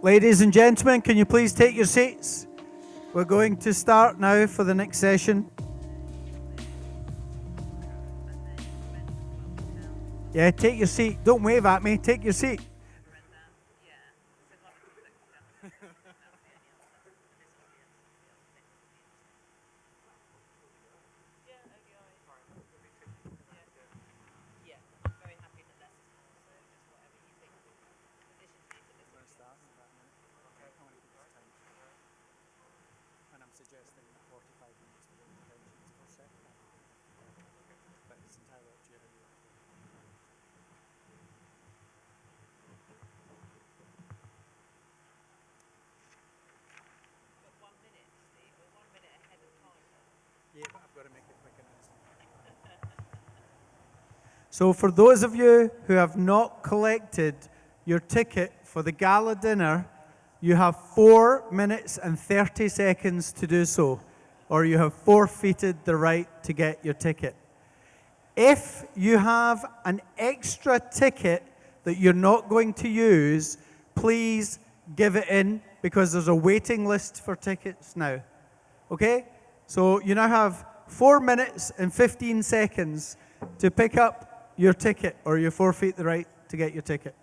Ladies and gentlemen, can you please take your seats? We're going to start now for the next session. Yeah, take your seat. Don't wave at me. Take your seat. So for those of you who have not collected your ticket for the Gala Dinner, you have 4 minutes and 30 seconds to do so, or you have forfeited the right to get your ticket. If you have an extra ticket that you're not going to use, please give it in because there's a waiting list for tickets now. Okay? So you now have 4 minutes and 15 seconds to pick up your ticket, or you forfeit the right to get your ticket.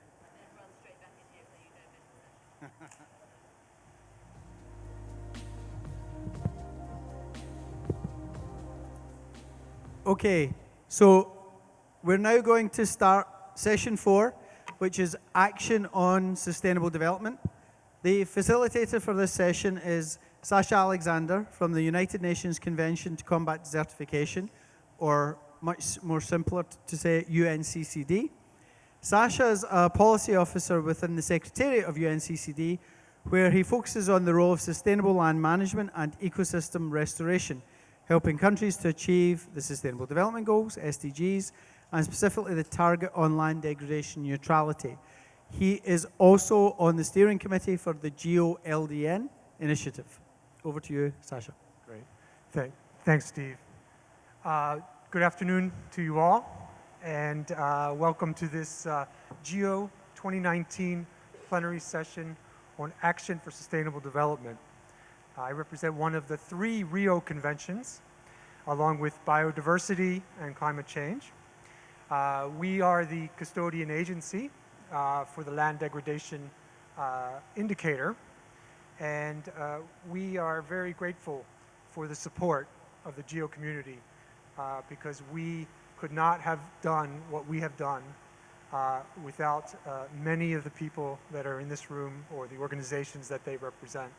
Okay, so we're now going to start session 4, which is action on sustainable development. The facilitator for this session is Sasha Alexander from the United Nations Convention to Combat Desertification, or much more simpler to say UNCCD. Sasha is a policy officer within the Secretariat of UNCCD, where he focuses on the role of sustainable land management and ecosystem restoration, helping countries to achieve the Sustainable Development Goals, SDGs, and specifically the target on land degradation neutrality. He is also on the steering committee for the GEO LDN initiative. Over to you, Sasha. Great. Thanks, Steve. Good afternoon to you all, and welcome to this GEO 2019 plenary session on action for sustainable development. I represent one of the 3 Rio conventions, along with biodiversity and climate change. We are the custodian agency for the land degradation indicator, and we are very grateful for the support of the GEO community because we could not have done what we have done without many of the people that are in this room or the organizations that they represent.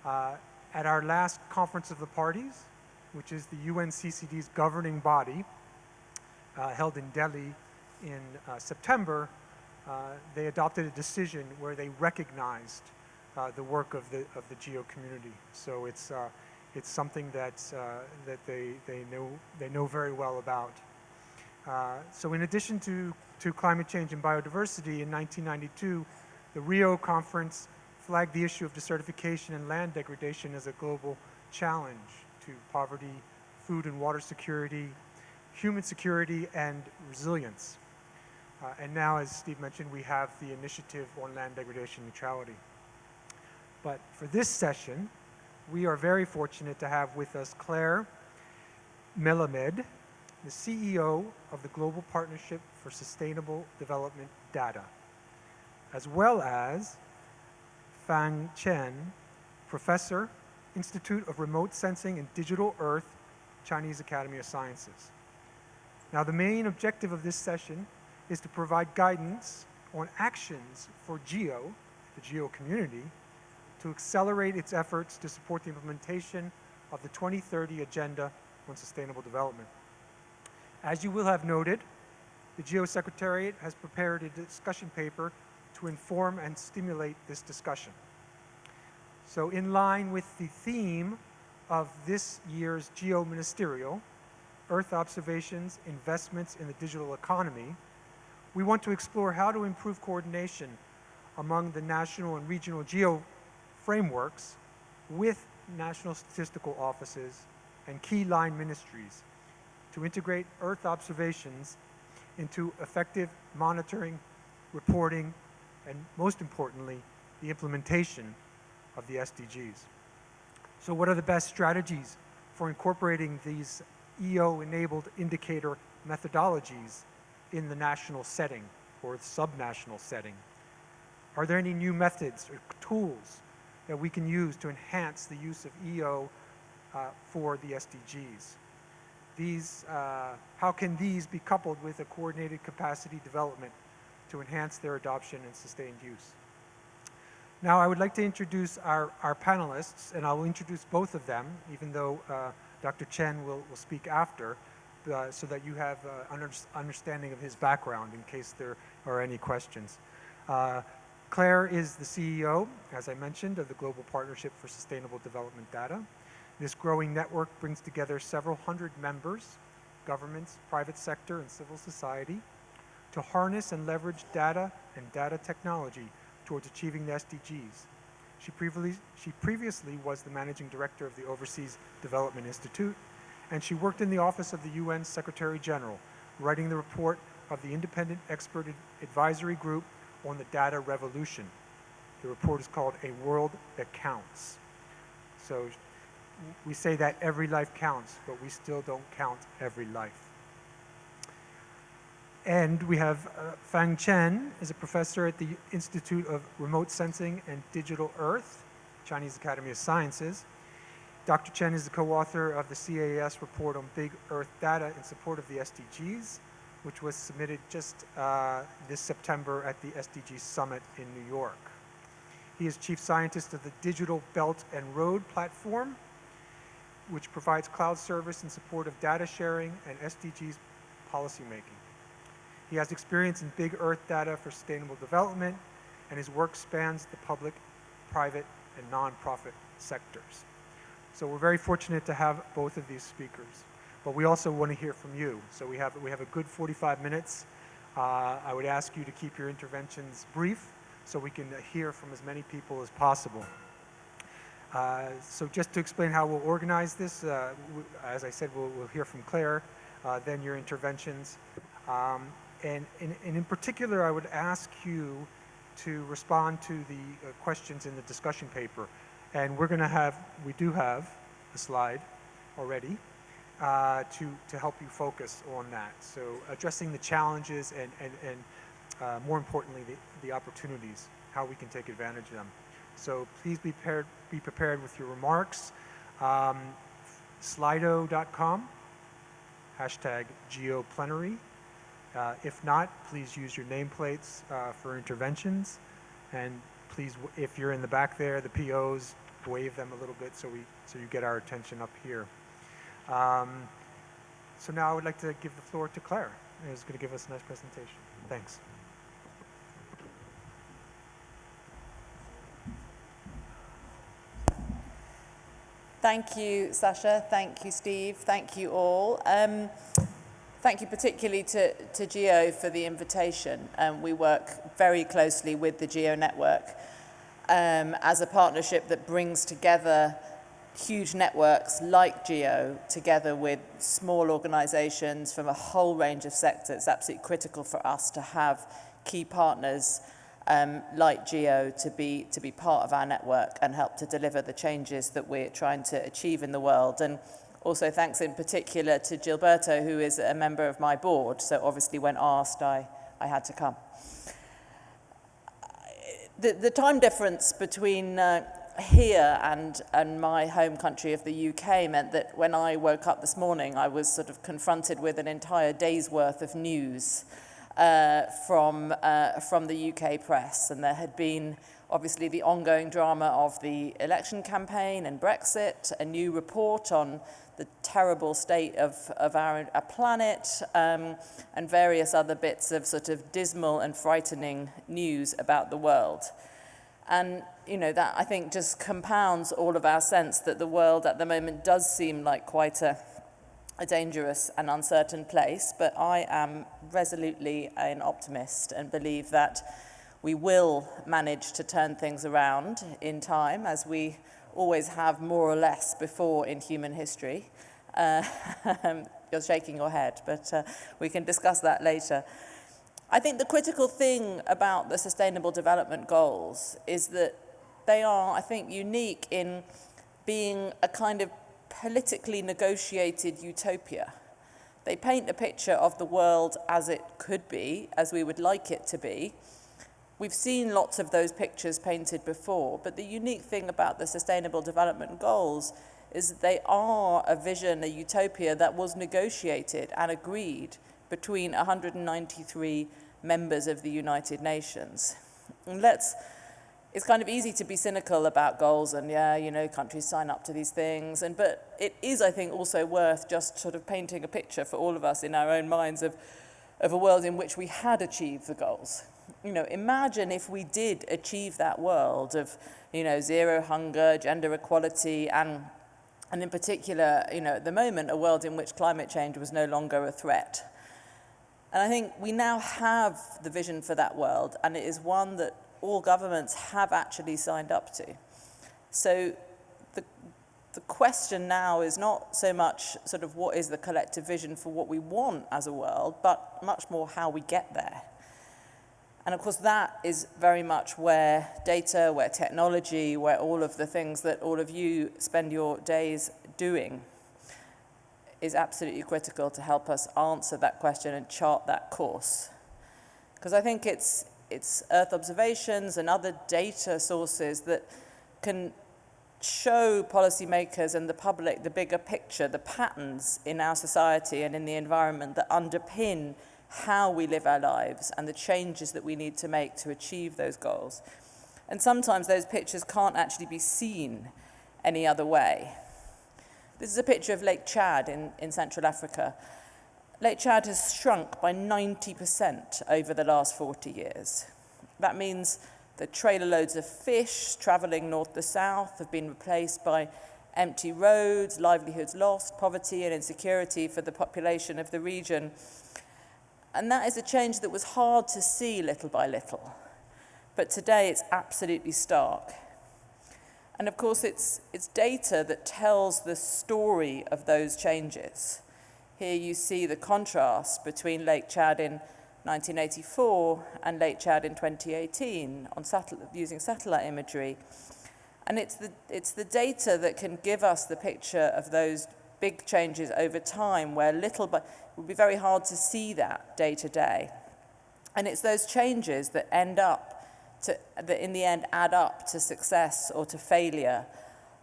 At our last Conference of the Parties, which is the UNCCD's governing body, held in Delhi in September, they adopted a decision where they recognized the work of the GEO community. So it's something that they know very well about. So in addition to climate change and biodiversity, in 1992, the Rio Conference flagged the issue of desertification and land degradation as a global challenge to poverty, food and water security, human security, and resilience. And now, as Steve mentioned, we have the initiative on land degradation neutrality. But for this session, we are very fortunate to have with us Claire Melamed, the CEO of the Global Partnership for Sustainable Development Data, as well as Fang Chen, Professor, Institute of Remote Sensing and Digital Earth, Chinese Academy of Sciences. Now, the main objective of this session is to provide guidance on actions for GEO, the GEO community, to accelerate its efforts to support the implementation of the 2030 Agenda on Sustainable Development. As you will have noted, the GEO Secretariat has prepared a discussion paper to inform and stimulate this discussion. So in line with the theme of this year's GEO Ministerial, Earth Observations, Investments in the Digital Economy, we want to explore how to improve coordination among the national and regional GEO frameworks with national statistical offices and key line ministries to integrate Earth observations into effective monitoring, reporting, and most importantly, the implementation of the SDGs. So what are the best strategies for incorporating these EO-enabled indicator methodologies in the national setting or subnational setting? Are there any new methods or tools that we can use to enhance the use of EO for the SDGs? How can these be coupled with a coordinated capacity development to enhance their adoption and sustained use? Now, I would like to introduce our panelists, and I will introduce both of them, even though Dr. Chen will speak after, so that you have understanding of his background in case there are any questions. Claire is the CEO, as I mentioned, of the Global Partnership for Sustainable Development Data. This growing network brings together several hundred members, governments, private sector, and civil society, to harness and leverage data and data technology towards achieving the SDGs. She previously was the managing director of the Overseas Development Institute, and she worked in the office of the UN Secretary General, writing the report of the Independent Expert Advisory Group on the Data Revolution. The report is called A World That Counts. So we say that every life counts, but we still don't count every life. And we have Fang Chen is a professor at the Institute of Remote Sensing and Digital Earth, Chinese Academy of Sciences. Dr. Chen is the co-author of the CAS report on Big Earth Data in support of the SDGs, which was submitted just this September at the SDG Summit in New York. He is chief scientist of the Digital Belt and Road Platform, which provides cloud service in support of data sharing and SDGs policymaking. He has experience in big earth data for sustainable development, and his work spans the public, private, and nonprofit sectors. So we're very fortunate to have both of these speakers. But we also want to hear from you. So we have a good 45 minutes. I would ask you to keep your interventions brief so we can hear from as many people as possible. So just to explain how we'll organize this, as I said, we'll hear from Claire, then your interventions. And in particular, I would ask you to respond to the questions in the discussion paper. And we do have a slide already to help you focus on that. So addressing the challenges and more importantly, the opportunities, how we can take advantage of them. So please be prepared with your remarks. Slido.com, hashtag GEO Plenary. If not, please use your nameplates for interventions. And please, if you're in the back there, the POs, wave them a little bit so you get our attention up here. So now I would like to give the floor to Claire, who's going to give us a nice presentation. Thanks. Thank you, Sasha. Thank you, Steve. Thank you all. Thank you particularly to GEO for the invitation. We work very closely with the GEO network as a partnership that brings together huge networks like GEO together with small organizations from a whole range of sectors. It's absolutely critical for us to have key partners like GEO to be part of our network and help to deliver the changes that we're trying to achieve in the world. And also thanks in particular to Gilberto, who is a member of my board. So obviously when asked, I had to come. The time difference between here and my home country of the UK meant that when I woke up this morning, I was sort of confronted with an entire day's worth of news from the UK press. And there had been obviously the ongoing drama of the election campaign and Brexit, a new report on the terrible state of our planet, and various other bits of sort of dismal and frightening news about the world. And, you know, that I think just compounds all of our sense that the world at the moment does seem like quite a dangerous and uncertain place. But I am resolutely an optimist and believe that we will manage to turn things around in time, as we always have more or less before in human history. You're shaking your head, but we can discuss that later. I think the critical thing about the Sustainable Development Goals is that they are, I think, unique in being a kind of politically negotiated utopia. They paint a picture of the world as it could be, as we would like it to be. We've seen lots of those pictures painted before, but the unique thing about the Sustainable Development Goals is that they are a vision, a utopia that was negotiated and agreed between 193 members of the United Nations. And it's kind of easy to be cynical about goals and, countries sign up to these things. But it is, I think, also worth just sort of painting a picture for all of us in our own minds of a world in which we had achieved the goals. Imagine if we did achieve that world of, zero hunger, gender equality, and in particular, at the moment, a world in which climate change was no longer a threat. And I think we now have the vision for that world, and it is one that all governments have actually signed up to. So the question now is not so much sort of what is the collective vision for what we want as a world, but much more how we get there. And of course that is very much where data, where technology, where all of the things that all of you spend your days doing is absolutely critical to help us answer that question and chart that course. Because I think it's Earth observations and other data sources that can show policymakers and the public the bigger picture, the patterns in our society and in the environment that underpin how we live our lives and the changes that we need to make to achieve those goals. And sometimes those pictures can't actually be seen any other way. This is a picture of Lake Chad in Central Africa. Lake Chad has shrunk by 90% over the last 40 years. That means that trailer loads of fish traveling north to south have been replaced by empty roads, livelihoods lost, poverty and insecurity for the population of the region. And that is a change that was hard to see little by little. But today it's absolutely stark. And of course it's data that tells the story of those changes. Here you see the contrast between Lake Chad in 1984 and Lake Chad in 2018 on using satellite imagery. And it's the data that can give us the picture of those big changes over time where it would be very hard to see that day to day. And it's those changes that that in the end add up to success or to failure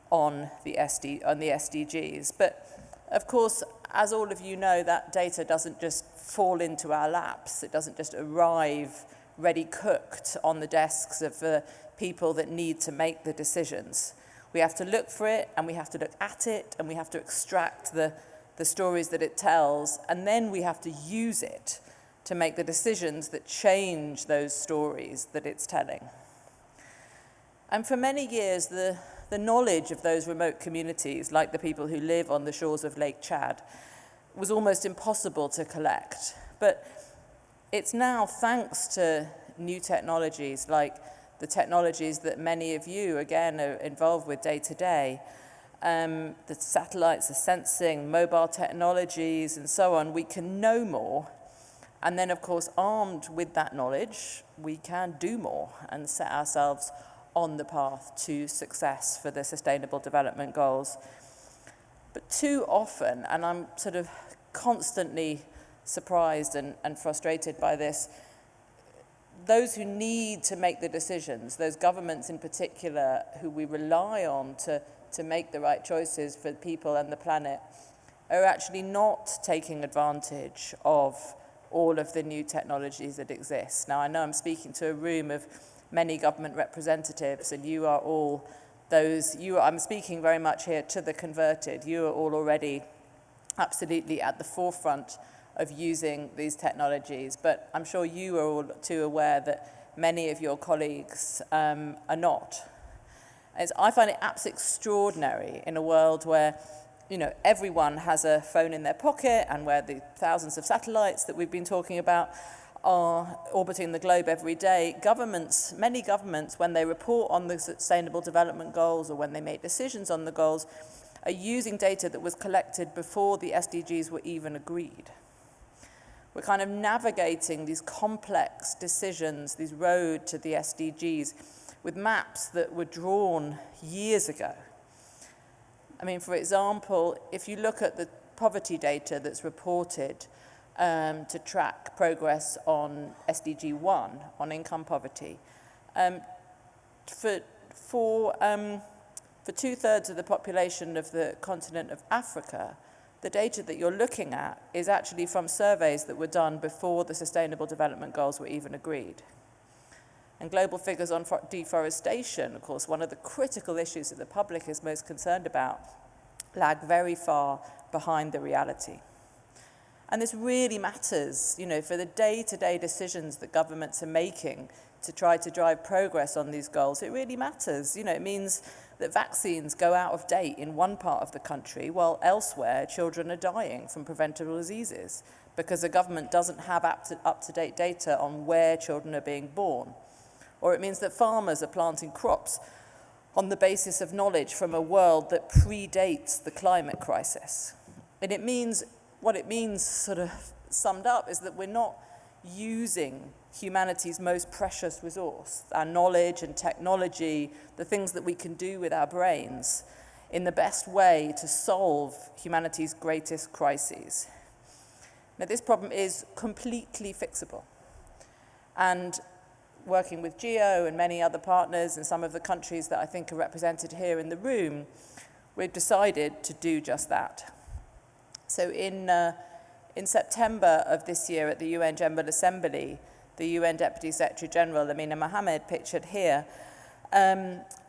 on the SDGs. But of course, as all of you know, that data doesn't just fall into our laps. It doesn't just arrive ready cooked on the desks of the people that need to make the decisions. We have to look for it, and we have to look at it, and we have to extract the stories that it tells, and then we have to use it to make the decisions that change those stories that it's telling. And for many years, the knowledge of those remote communities, like the people who live on the shores of Lake Chad, was almost impossible to collect. But it's now, thanks to new technologies, like the technologies that many of you, again, are involved with day to day, the satellites, the sensing, mobile technologies, and so on, we can know more. And then, of course, armed with that knowledge, we can do more and set ourselves on the path to success for the Sustainable Development Goals. But too often, and I'm sort of constantly surprised and frustrated by this, those who need to make the decisions, those governments in particular who we rely on to make the right choices for people and the planet, are actually not taking advantage of all of the new technologies that exist. Now, I know I'm speaking to a room of many government representatives, and you are all I'm speaking very much here to the converted. You are all already absolutely at the forefront of using these technologies, but I'm sure you are all too aware that many of your colleagues are not. I find it absolutely extraordinary in a world where everyone has a phone in their pocket, and where the thousands of satellites that we've been talking about are orbiting the globe every day. Many governments, when they report on the Sustainable Development Goals or when they make decisions on the goals, are using data that was collected before the SDGs were even agreed. We're kind of navigating these complex decisions, these road to the SDGs, with maps that were drawn years ago. I mean, for example, if you look at the poverty data that's reported to track progress on SDG 1, on income poverty, for 2/3 of the population of the continent of Africa, the data that you're looking at is actually from surveys that were done before the Sustainable Development Goals were even agreed. And global figures on deforestation, of course, one of the critical issues that the public is most concerned about, lag very far behind the reality. And this really matters, you know, for the day-to-day decisions that governments are making to try to drive progress on these goals. It really matters. You know, it means that vaccines go out of date in one part of the country, while elsewhere children are dying from preventable diseases because the government doesn't have up-to-date data on where children are being born. Or it means that farmers are planting crops on the basis of knowledge from a world that predates the climate crisis. And it means, what it means sort of summed up, is that we're not using humanity's most precious resource, our knowledge and technology, the things that we can do with our brains, in the best way to solve humanity's greatest crises. Now, this problem is completely fixable. And working with GEO and many other partners and some of the countries that I think are represented here in the room, we've decided to do just that. So in September of this year at the UN General Assembly, the UN Deputy Secretary General, Meena Mohammed, pictured here,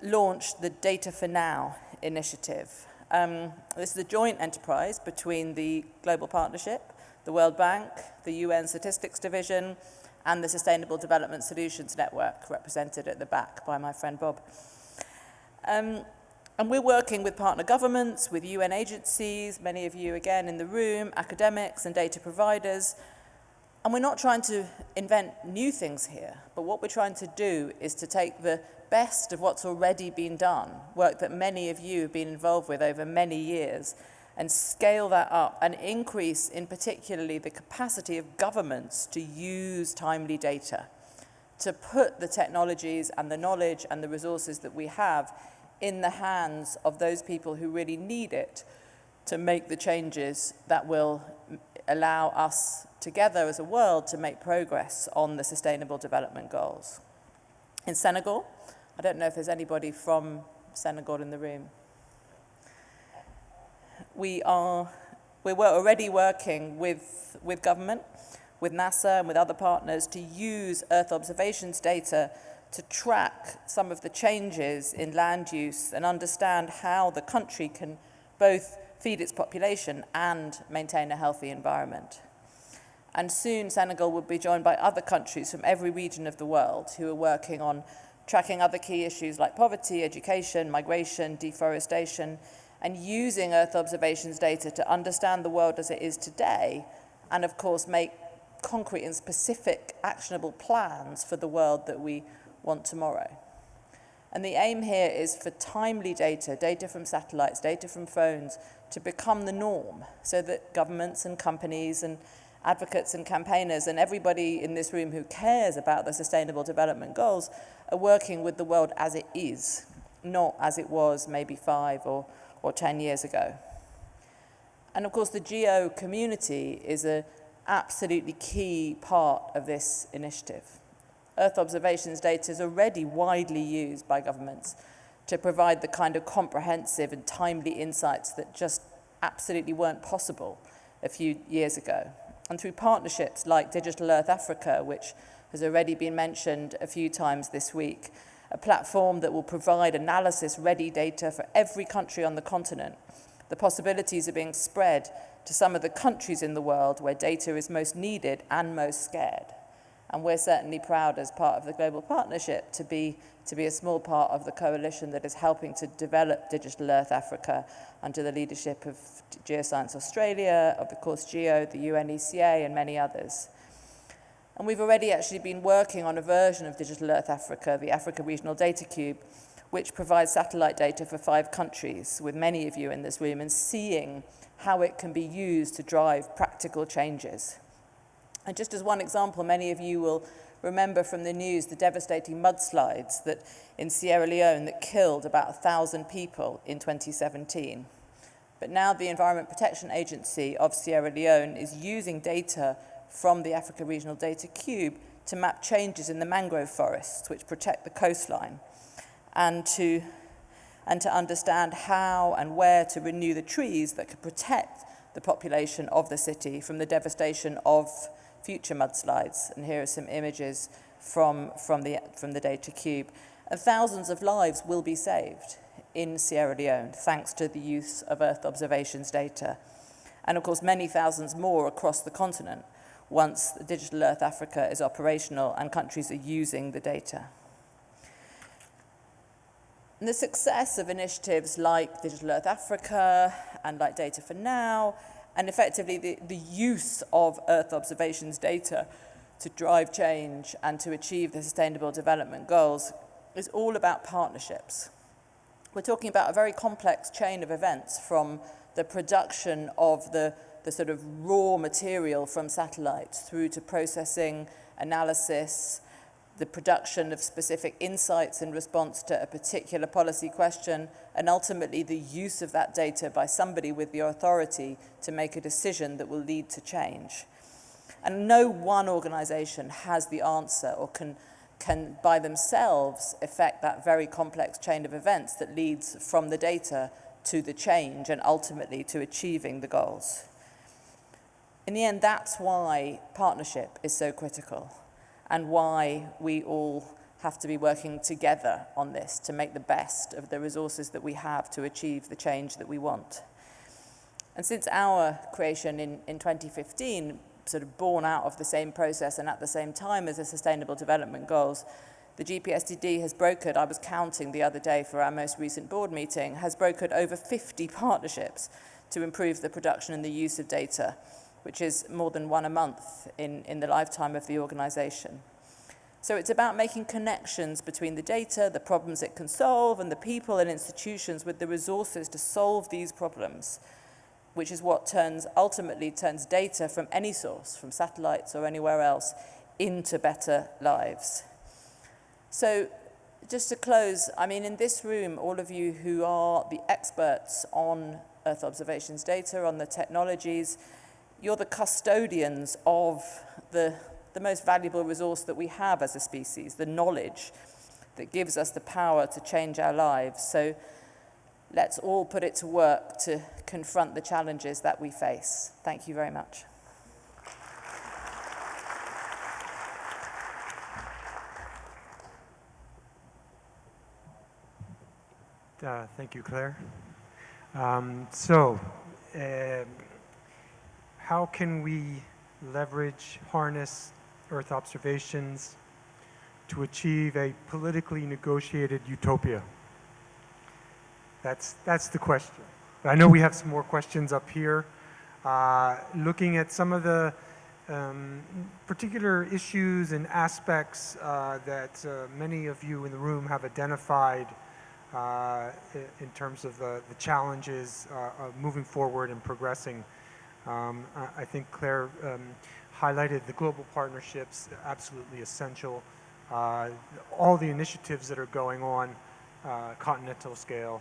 launched the Data for Now initiative. This is a joint enterprise between the Global Partnership, the World Bank, the UN Statistics Division, and the Sustainable Development Solutions Network, represented at the back by my friend Bob. And we're working with partner governments, with UN agencies, many of you again in the room, academics and data providers. And we're not trying to invent new things here, but what we're trying to do is to take the best of what's already been done, work that many of you have been involved with over many years, and scale that up and increase in particularly the capacity of governments to use timely data, to put the technologies and the knowledge and the resources that we have in the hands of those people who really need it to make the changes that will allow us together as a world to make progress on the Sustainable Development Goals. In Senegal, I don't know if there's anybody from Senegal in the room. We're already working with government, with NASA and with other partners to use Earth observations data to track some of the changes in land use and understand how the country can both feed its population and maintain a healthy environment. And soon Senegal will be joined by other countries from every region of the world who are working on tracking other key issues like poverty, education, migration, deforestation, and using Earth observations data to understand the world as it is today, and of course make concrete and specific actionable plans for the world that we want tomorrow. And the aim here is for timely data, data from satellites, data from phones, to become the norm, so that governments and companies and advocates and campaigners and everybody in this room who cares about the Sustainable Development Goals are working with the world as it is, not as it was maybe 5 or 10 years ago. And of course, the GEO community is an absolutely key part of this initiative. Earth observations data is already widely used by governments to provide the kind of comprehensive and timely insights that just absolutely weren't possible a few years ago. And through partnerships like Digital Earth Africa, which has already been mentioned a few times this week, a platform that will provide analysis-ready data for every country on the continent. The possibilities are being spread to some of the countries in the world where data is most needed and most scared. And we're certainly proud as part of the Global Partnership to be a small part of the coalition that is helping to develop Digital Earth Africa under the leadership of Geoscience Australia, of course GEO, the UNECA, and many others. And we've already actually been working on a version of Digital Earth Africa, the Africa Regional Data Cube, which provides satellite data for 5 countries, with many of you in this room, and seeing how it can be used to drive practical changes. And just as one example, many of you will remember from the news the devastating mudslides that in Sierra Leone that killed about 1,000 people in 2017. But now the Environment Protection Agency of Sierra Leone is using data from the Africa Regional Data Cube to map changes in the mangrove forests which protect the coastline, and to understand how and where to renew the trees that could protect the population of the city from the devastation of future mudslides. And here are some images from the data cube. And thousands of lives will be saved in Sierra Leone thanks to the use of Earth observations data. And of course, many thousands more across the continent once Digital Earth Africa is operational and countries are using the data. And the success of initiatives like Digital Earth Africa and like Data for Now, and effectively the use of Earth observations data to drive change and to achieve the Sustainable Development Goals is all about partnerships. We're talking about a very complex chain of events, from the production of the sort of raw material from satellites through to processing, analysis, the production of specific insights in response to a particular policy question, and ultimately the use of that data by somebody with the authority to make a decision that will lead to change. And no one organization has the answer or can by themselves affect that very complex chain of events that leads from the data to the change and ultimately to achieving the goals. In the end, that's why partnership is so critical, and why we all have to be working together on this to make the best of the resources that we have to achieve the change that we want. And since our creation in 2015, sort of born out of the same process and at the same time as the Sustainable Development Goals, the GPSTD has brokered, I was counting the other day for our most recent board meeting, has brokered over 50 partnerships to improve the production and the use of data, which is more than one a month in the lifetime of the organization. So it's about making connections between the data, the problems it can solve, and the people and institutions with the resources to solve these problems, which is what ultimately turns data from any source, from satellites or anywhere else, into better lives. So just to close, I mean, in this room, all of you who are the experts on Earth observations data, on the technologies, you're the custodians of the most valuable resource that we have as a species, the knowledge that gives us the power to change our lives. So let's all put it to work to confront the challenges that we face. Thank you very much. Thank you, Claire. How can we leverage, harness Earth observations to achieve a politically negotiated utopia? That's the question. I know we have some more questions up here. Looking at some of the particular issues and aspects that many of you in the room have identified in terms of the challenges of moving forward and progressing. I think Claire highlighted the global partnerships, absolutely essential. All the initiatives that are going on, continental scale,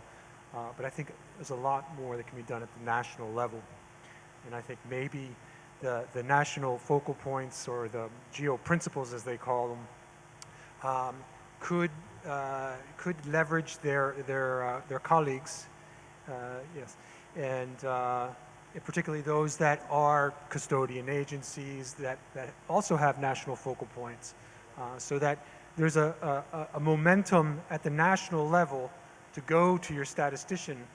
but I think there's a lot more that can be done at the national level. And I think maybe the national focal points, or the GEO principles as they call them, could leverage their colleagues, yes, and particularly those that are custodian agencies that also have national focal points, so that there's a momentum at the national level to go to your statistician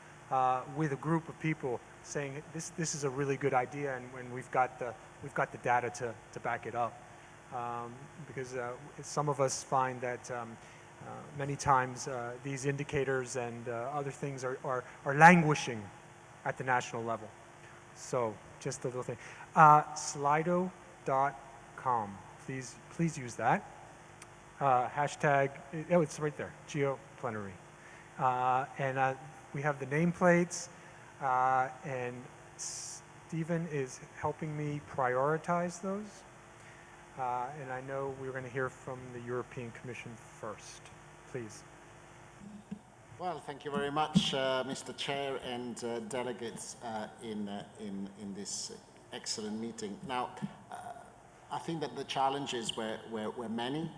with a group of people saying this is a really good idea, and we've got the data to back it up, because some of us find that many times these indicators and other things are languishing at the national level. So just a little thing. Slido.com. Please use that. Hashtag, oh, it's right there, GEO Plenary. And we have the nameplates, and Stephen is helping me prioritize those. And I know we're going to hear from the European Commission first. Please. Well, thank you very much, Mr. Chair and delegates in this excellent meeting. Now, I think that the challenges were many.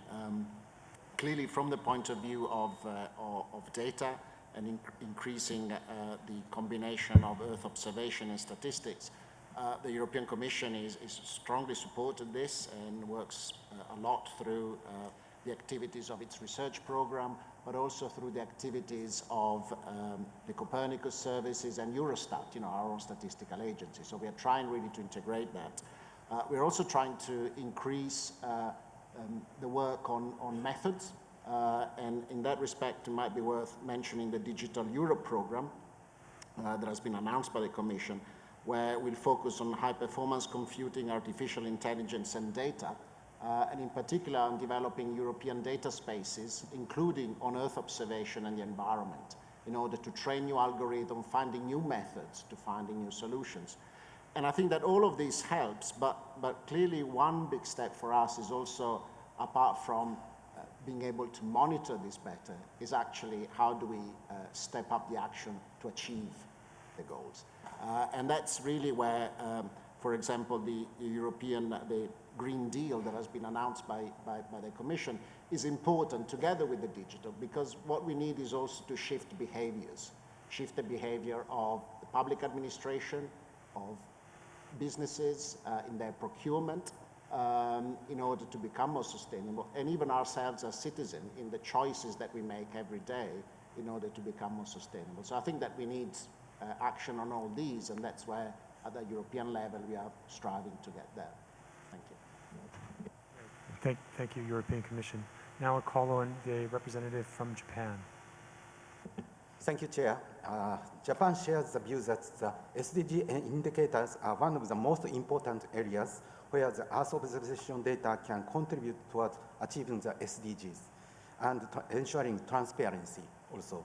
Clearly, from the point of view of data and increasing the combination of Earth observation and statistics, the European Commission is strongly supported this and works a lot through the activities of its research program, but also through the activities of the Copernicus services and Eurostat, our own statistical agency. So we are trying really to integrate that. We're also trying to increase the work on methods, and in that respect, it might be worth mentioning the Digital Europe program that has been announced by the Commission, where we'll focus on high-performance computing, artificial intelligence, and data, and in particular on developing European data spaces, including on Earth observation and the environment, in order to train new algorithms, finding new methods to finding new solutions. And I think that all of this helps, but clearly one big step for us is also, apart from being able to monitor this better, is actually how do we step up the action to achieve the goals. And that's really where, for example, the Green Deal that has been announced by the Commission is important together with the digital, because what we need is also to shift behaviors, shift the behavior of the public administration, of businesses in their procurement, in order to become more sustainable, and even ourselves as citizens in the choices that we make every day in order to become more sustainable. So I think that we need action on all these, and that's where at the European level we are striving to get there. Thank you. Thank you, European Commission. Now I'll call on the representative from Japan. Thank you, Chair. Japan shares the view that the SDG indicators are one of the most important areas where the Earth observation data can contribute towards achieving the SDGs and ensuring transparency also.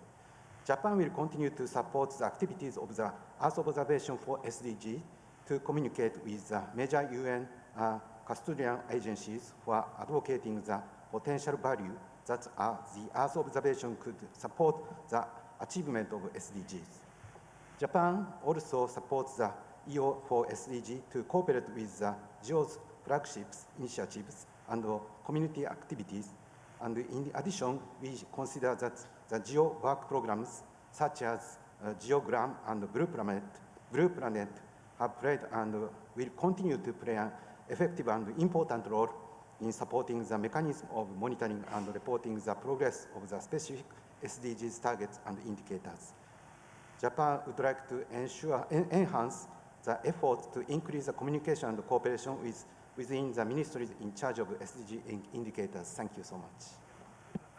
Japan will continue to support the activities of the Earth observation for SDG to communicate with the major UN custodian agencies for advocating the potential value that the Earth observation could support the achievement of SDGs. Japan also supports the EO for SDG to cooperate with the GEO's flagships initiatives and community activities. And in addition, we consider that the GEO work programs such as GeoGram and Blue Planet have played and will continue to play an effective and important role in supporting the mechanism of monitoring and reporting the progress of the specific SDGs targets and indicators. Japan would like to enhance the efforts to increase the communication and cooperation within the ministries in charge of SDG indicators. Thank you so much.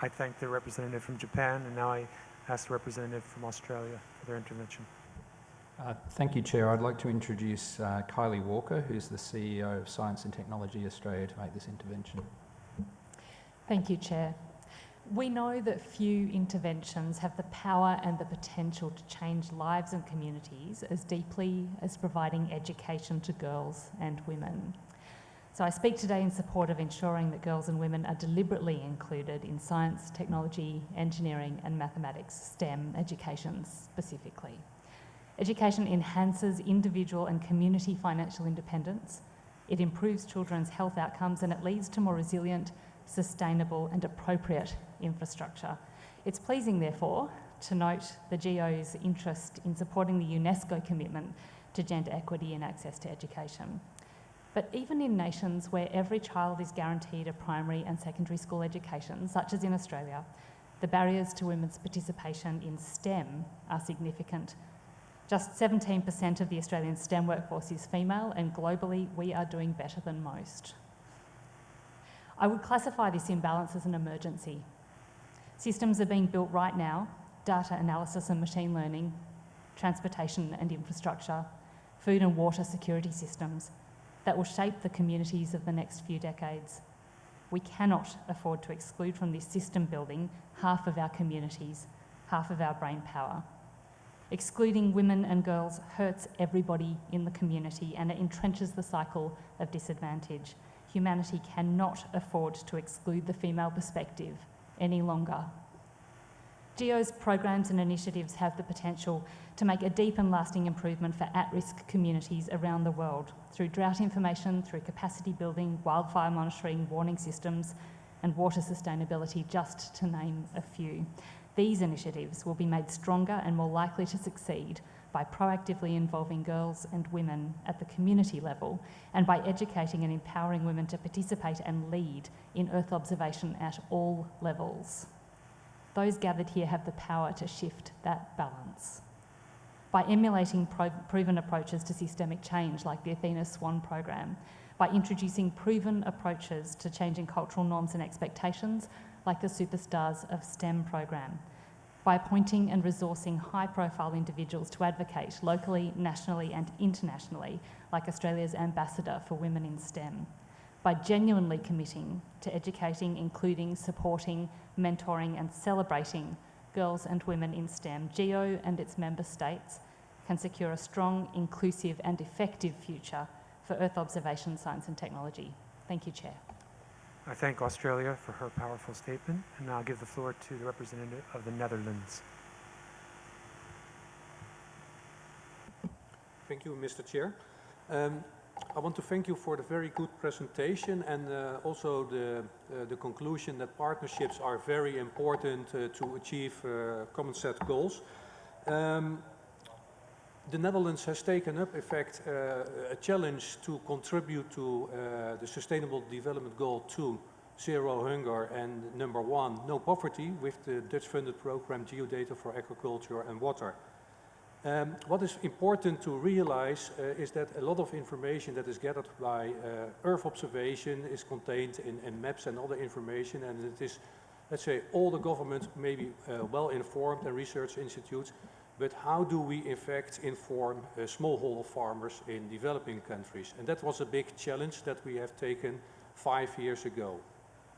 I thank the representative from Japan, and now I ask the representative from Australia for their intervention. Thank you, Chair. I'd like to introduce Kylie Walker, who's the CEO of Science and Technology Australia, to make this intervention. Thank you, Chair. We know that few interventions have the power and the potential to change lives and communities as deeply as providing education to girls and women. So I speak today in support of ensuring that girls and women are deliberately included in science, technology, engineering and mathematics, STEM education specifically. Education enhances individual and community financial independence. It improves children's health outcomes and it leads to more resilient, sustainable and appropriate infrastructure. It's pleasing, therefore, to note the GEO's interest in supporting the UNESCO commitment to gender equity and access to education. But even in nations where every child is guaranteed a primary and secondary school education, such as in Australia, the barriers to women's participation in STEM are significant. Just 17% of the Australian STEM workforce is female, and globally we are doing better than most. I would classify this imbalance as an emergency. Systems are being built right now, data analysis and machine learning, transportation and infrastructure, food and water security systems that will shape the communities of the next few decades. We cannot afford to exclude from this system building half of our communities, half of our brain power. Excluding women and girls hurts everybody in the community and it entrenches the cycle of disadvantage. humanity cannot afford to exclude the female perspective any longer. GEO's programs and initiatives have the potential to make a deep and lasting improvement for at-risk communities around the world through drought information, through capacity building, wildfire monitoring, warning systems, and water sustainability, just to name a few. These initiatives will be made stronger and more likely to succeed by proactively involving girls and women at the community level and by educating and empowering women to participate and lead in Earth observation at all levels. Those gathered here have the power to shift that balance. By emulating proven approaches to systemic change like the Athena Swan program, by introducing proven approaches to changing cultural norms and expectations like the Superstars of STEM program, by appointing and resourcing high-profile individuals to advocate locally, nationally and internationally, like Australia's Ambassador for Women in STEM, by genuinely committing to educating, including, supporting, mentoring and celebrating girls and women in STEM, GEO and its member states can secure a strong, inclusive and effective future for Earth observation, science and technology. Thank you, Chair. I thank Australia for her powerful statement, and now I'll give the floor to the representative of the Netherlands. Thank you, Mr. Chair. I want to thank you for the very good presentation and also the conclusion that partnerships are very important to achieve common set goals. The Netherlands has taken up, in fact, a challenge to contribute to the Sustainable Development Goal 2, Zero Hunger, and number 1, No Poverty, with the Dutch-funded program Geodata for Agriculture and Water. What is important to realize is that a lot of information that is gathered by Earth observation is contained in maps and other information, and it is, let's say, all the governments may be well-informed and research institutes, but how do we in fact inform smallholder farmers in developing countries? And that was a big challenge that we have taken 5 years ago.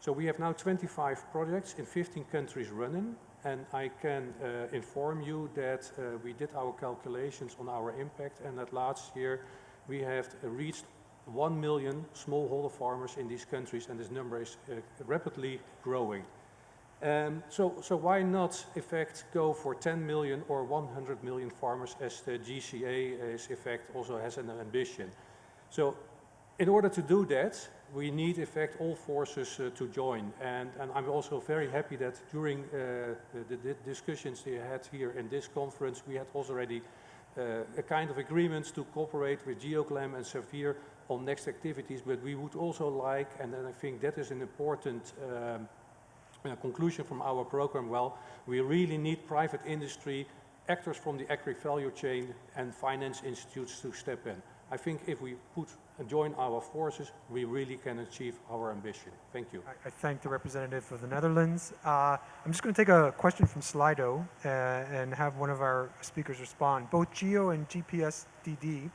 So we have now 25 projects in 15 countries running, and I can inform you that we did our calculations on our impact, and that last year we have reached 1 million smallholder farmers in these countries, and this number is rapidly growing. So why not, in fact, go for 10 million or 100 million farmers, as the GCA is, in fact, also has an ambition. So in order to do that, we need, in fact, all forces to join. And I'm also very happy that during the discussions they had here in this conference, we had already a kind of agreements to cooperate with GeoGlam and Severe on next activities, but we would also like, and then I think that is an important conclusion from our program, well, we really need private industry, actors from the agri-value chain and finance institutes to step in. I think if we join our forces, we really can achieve our ambition. Thank you. I thank the representative of the Netherlands. I'm just going to take a question from Slido and have one of our speakers respond. Both GEO and GPSDD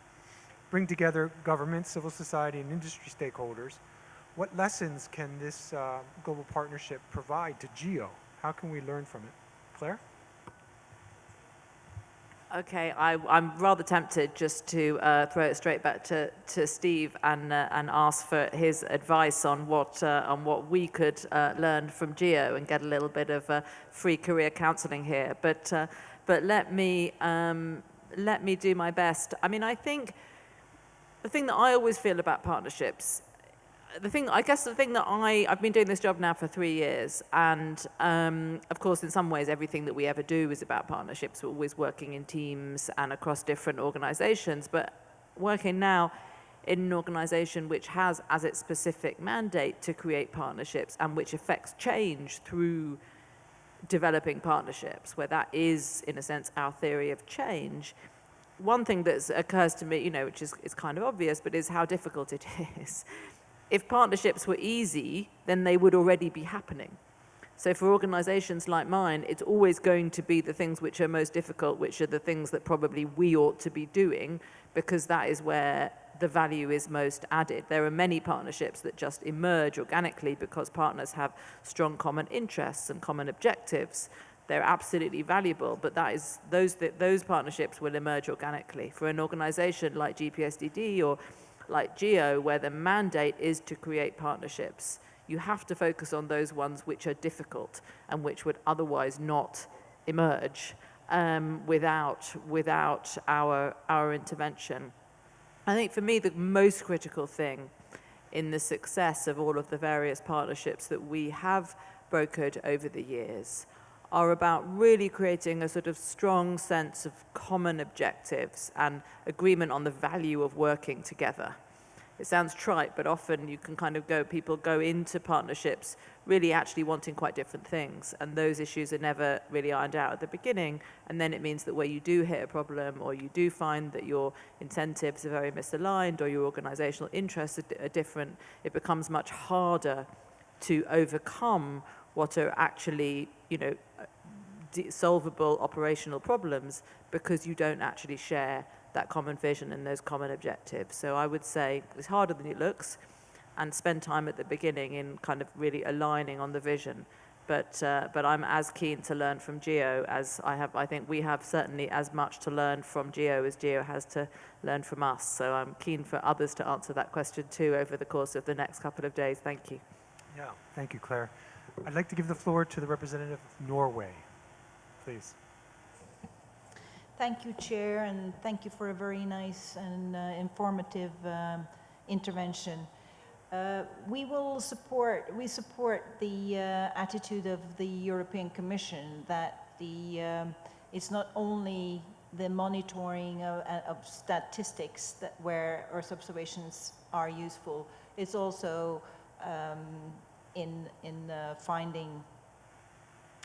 bring together government, civil society, and industry stakeholders. What lessons can this global partnership provide to GEO? How can we learn from it? Claire? Okay, I'm rather tempted just to throw it straight back to Steve and ask for his advice on what we could learn from GEO and get a little bit of free career counselling here. But let me do my best. I mean, I think the thing that I always feel about partnerships, I've been doing this job now for 3 years, and of course, in some ways, everything that we ever do is about partnerships. We're always working in teams and across different organizations, but working now in an organization which has as its specific mandate to create partnerships and which affects change through developing partnerships, where that is, in a sense, our theory of change. One thing that occurs to me, which is kind of obvious, but is how difficult it is. If partnerships were easy, then they would already be happening. So for organizations like mine, it's always going to be the things which are most difficult, which are the things that probably we ought to be doing, because that is where the value is most added. There are many partnerships that just emerge organically because partners have strong common interests and common objectives. They're absolutely valuable, but those partnerships will emerge organically. For an organization like GPSDD or like GEO, where the mandate is to create partnerships, you have to focus on those ones which are difficult and which would otherwise not emerge without our intervention. I think for me, the most critical thing in the success of all of the various partnerships that we have brokered over the years are about really creating a sort of strong sense of common objectives and agreement on the value of working together. It sounds trite, but often you can kind of people go into partnerships really actually wanting quite different things, and those issues are never really ironed out at the beginning, and then it means that where you do hit a problem, or you do find that your incentives are very misaligned, or your organizational interests are different, it becomes much harder to overcome what are actually, solvable operational problems, because you don't actually share that common vision and those common objectives. So I would say it's harder than it looks, and spend time at the beginning in kind of really aligning on the vision. But I'm as keen to learn from GEO as I have. I think we have certainly as much to learn from GEO as GEO has to learn from us. So I'm keen for others to answer that question too over the course of the next couple of days. Thank you. Yeah, thank you, Claire. I'd like to give the floor to the representative of Norway, please. Thank you, Chair, and thank you for a very nice and informative intervention. We support the attitude of the European Commission that it's not only the monitoring of statistics where Earth observations are useful, it's also in finding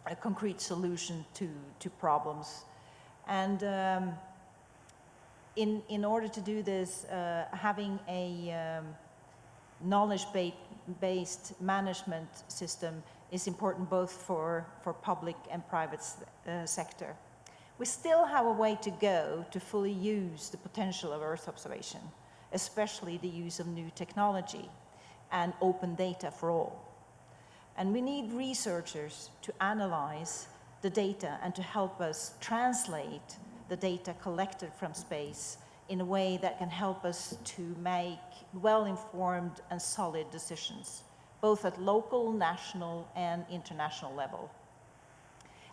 a concrete solution to problems. And in order to do this, having a knowledge-based management system is important both for public and private sector. We still have a way to go to fully use the potential of Earth observation, especially the use of new technology and open data for all. And we need researchers to analyze the data and to help us translate the data collected from space in a way that can help us to make well-informed and solid decisions, both at local, national, and international level.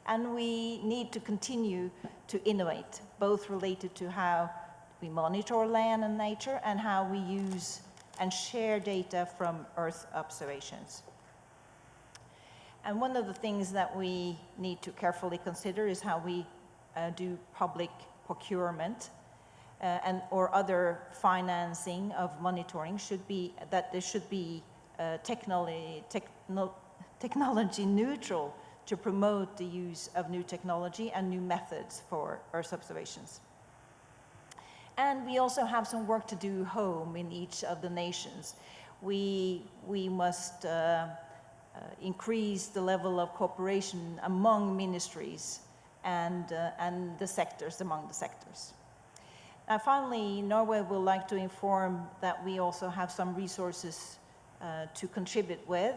And we need to continue to innovate, both related to how we monitor land and nature and how we use and share data from Earth observations. And one of the things that we need to carefully consider is how we do public procurement or other financing of monitoring that there should be technology neutral to promote the use of new technology and new methods for Earth observations. And we also have some work to do home in each of the nations. We must increase the level of cooperation among ministries and the sectors, among the sectors. Now, finally, Norway would like to inform that we also have some resources to contribute with.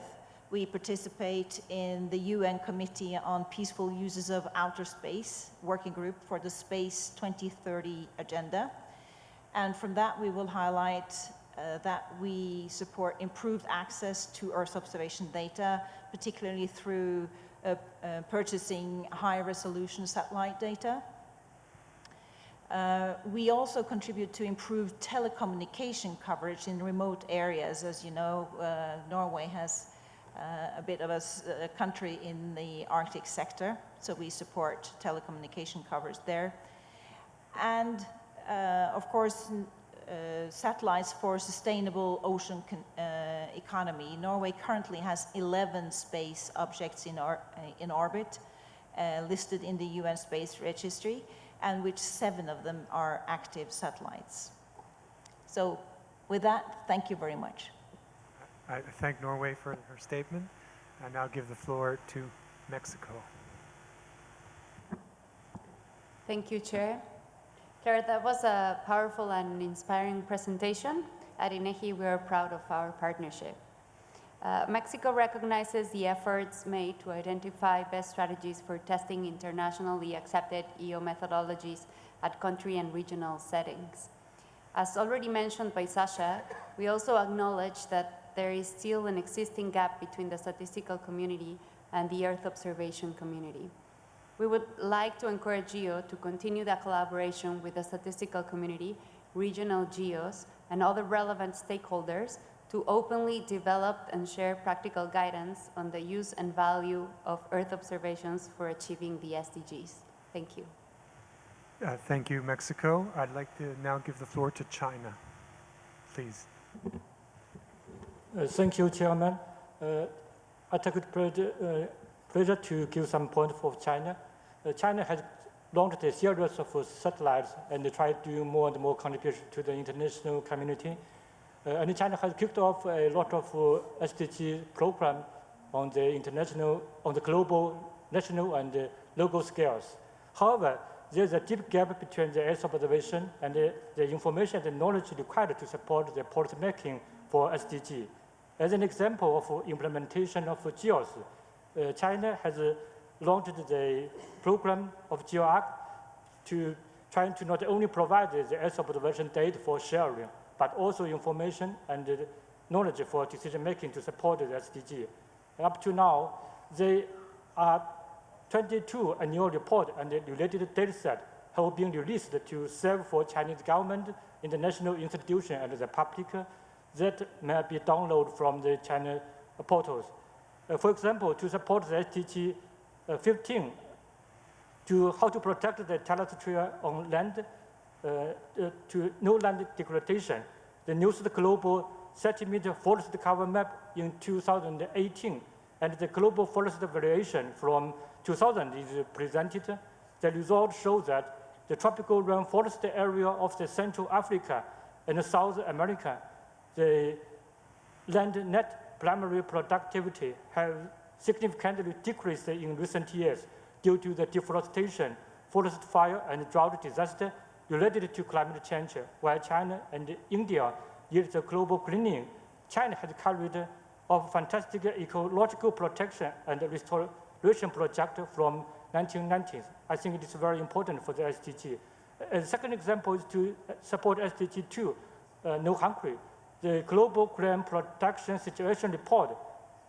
We participate in the UN Committee on Peaceful Uses of Outer Space working group for the Space 2030 agenda. And from that, we will highlight that we support improved access to Earth observation data, particularly through purchasing high-resolution satellite data. We also contribute to improved telecommunication coverage in remote areas. As you know, Norway has a bit of a country in the Arctic sector, so we support telecommunication coverage there. And of course, satellites for sustainable ocean economy. Norway currently has 11 space objects in orbit listed in the UN Space Registry, and which 7 of them are active satellites. So with that, thank you very much. I thank Norway for her statement. I now give the floor to Mexico. Thank you, Chair. Claire, that was a powerful and inspiring presentation. At INEGI, we are proud of our partnership. Mexico recognizes the efforts made to identify best strategies for testing internationally accepted EO methodologies at country and regional settings. As already mentioned by Sasha, we also acknowledge that there is still an existing gap between the statistical community and the Earth observation community. We would like to encourage GEO to continue the collaboration with the statistical community, regional GEOs, and other relevant stakeholders to openly develop and share practical guidance on the use and value of Earth observations for achieving the SDGs. Thank you. Thank you, Mexico. I'd like to now give the floor to China, please. Thank you, Chairman. I take it pleasure to give some point for China. China has launched a series of satellites and tried to do more and more contribution to the international community. And China has kicked off a lot of SDG program on the international, on the global, national, and local scales. However, there's a deep gap between the Earth observation and the information and the knowledge required to support the policy making for SDG. As an example of implementation of GEOs, China has launched the program of GEOARC to trying to not only provide the Earth observation data for sharing, but also information and knowledge for decision making to support the SDG. Up to now, there are 22 annual reports and the related data set have been released to serve for Chinese government, international institution, and the public that may be downloaded from the China portals. For example, to support the SDG 15, to how to protect the terrestrial on land, to no land degradation, the newest global 30-meter forest cover map in 2018 and the global forest variation from 2000 is presented. The results show that the tropical rainforest area of the Central Africa and South America, the land net primary productivity have significantly decreased in recent years due to the deforestation, forest fire, and drought disaster related to climate change. While China and India lead the global greening, China has carried out fantastic ecological protection and restoration project from 1990s. I think it is very important for the SDG. A second example is to support SDG 2, no hungry. The Global Grain Production Situation Report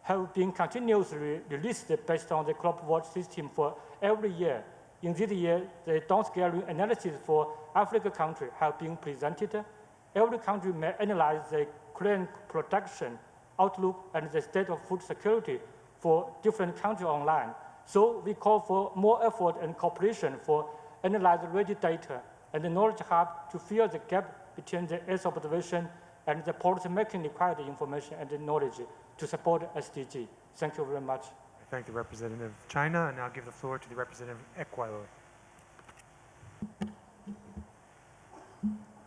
have been continuously released based on the crop watch system for every year. In this year, the downscaling analysis for African countries have been presented. Every country may analyze the grain production, outlook, and the state of food security for different countries online. So we call for more effort and cooperation for analyzing ready data and the knowledge hub to fill the gap between the Earth observation and the policy making required information and the knowledge to support SDG. Thank you very much. I thank the representative of China, and now give the floor to the representative of Ecuador.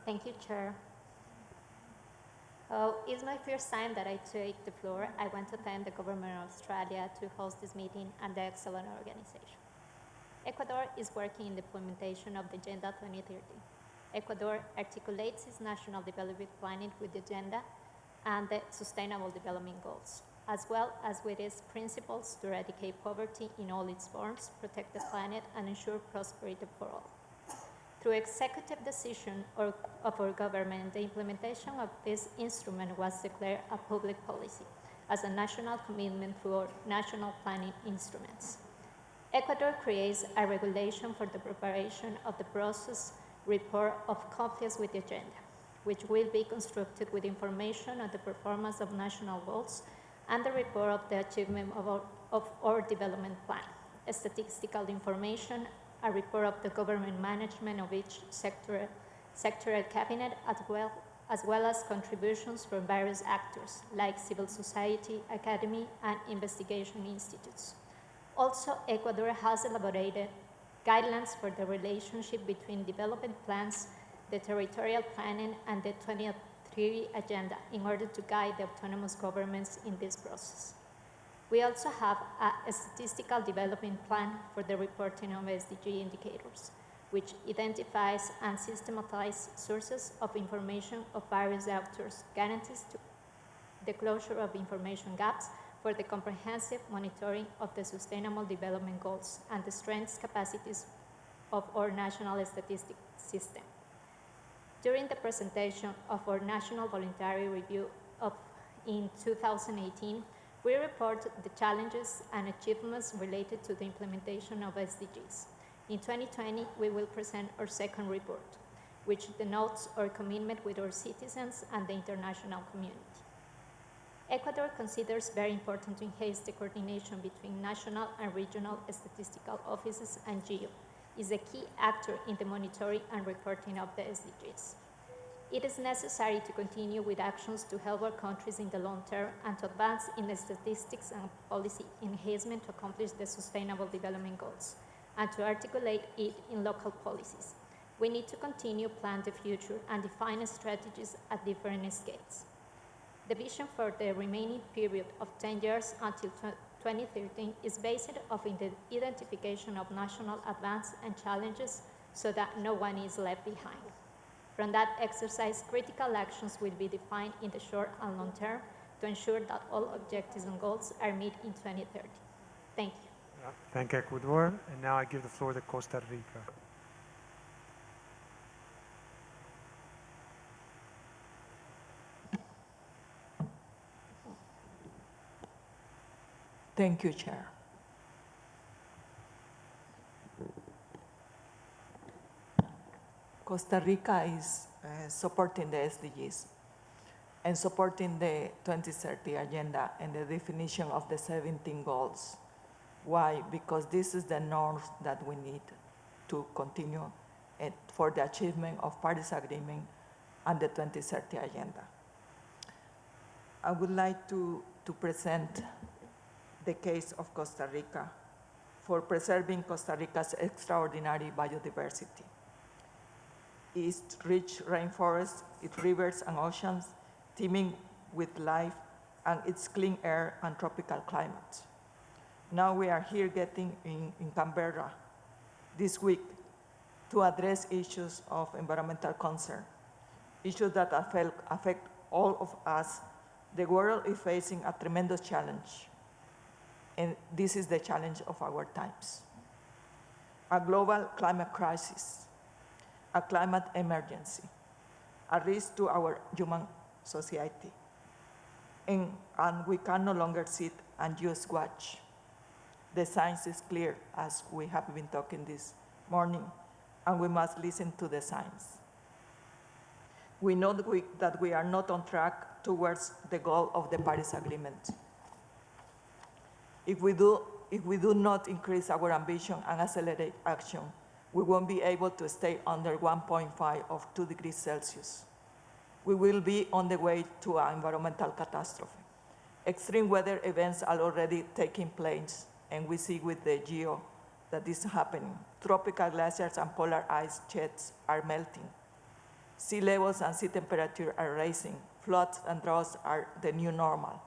Thank you, Chair. It's my first time that I take the floor. I want to thank the government of Australia to host this meeting and the excellent organization. Ecuador is working in the implementation of the Agenda 2030. Ecuador articulates its national development planning with the agenda and the Sustainable Development Goals, as well as with its principles to eradicate poverty in all its forms, protect the planet, and ensure prosperity for all. Through executive decision of our government, the implementation of this instrument was declared a public policy as a national commitment for national planning instruments. Ecuador creates a regulation for the preparation of the process report of compliance with the agenda, which will be constructed with information on the performance of national goals and the report of the achievement of our development plan, statistical information, a report of the government management of each sectoral cabinet, as well as contributions from various actors like civil society, academy, and investigation institutes. Also, Ecuador has elaborated guidelines for the relationship between development plans, the territorial planning, and the 2030 agenda in order to guide the autonomous governments in this process. We also have a statistical development plan for the reporting of SDG indicators, which identifies and systematizes sources of information of various authors, guarantees the closure of information gaps for the comprehensive monitoring of the Sustainable Development Goals and the strengths capacities of our national statistics system. During the presentation of our National Voluntary Review in 2018, we report the challenges and achievements related to the implementation of SDGs. In 2020, we will present our second report, which denotes our commitment with our citizens and the international community. Ecuador considers very important to enhance the coordination between national and regional statistical offices, and GEO is a key actor in the monitoring and reporting of the SDGs. It is necessary to continue with actions to help our countries in the long term and to advance in the statistics and policy enhancement to accomplish the Sustainable Development Goals and to articulate it in local policies. We need to continue to plan the future and define strategies at different scales. The vision for the remaining period of 10 years until 2013 is based on the identification of national advances and challenges so that no one is left behind. From that exercise, critical actions will be defined in the short and long term to ensure that all objectives and goals are met in 2030. Thank you. Thank Ecuador. And now I give the floor to Costa Rica. Thank you, Chair. Costa Rica is supporting the SDGs and supporting the 2030 agenda and the definition of the 17 goals. Why? Because this is the norm that we need to continue for the achievement of Paris Agreement and the 2030 agenda. I would like to present the case of Costa Rica for preserving Costa Rica's extraordinary biodiversity. Its rich rainforests, its rivers and oceans, teeming with life, and its clean air and tropical climate. Now we are here in Canberra this week to address issues of environmental concern, issues that affect all of us. The world is facing a tremendous challenge, and this is the challenge of our times. A global climate crisis, a climate emergency, a risk to our human society. And we can no longer sit and just watch. The science is clear, as we have been talking this morning, and we must listen to the science. We know that we are not on track towards the goal of the Paris Agreement. If we do not increase our ambition and accelerate action, we won't be able to stay under 1.5 of 2 degrees Celsius. We will be on the way to an environmental catastrophe. Extreme weather events are already taking place, and we see with the GEO that this is happening. Tropical glaciers and polar ice sheets are melting. Sea levels and sea temperature are rising. Floods and droughts are the new normal.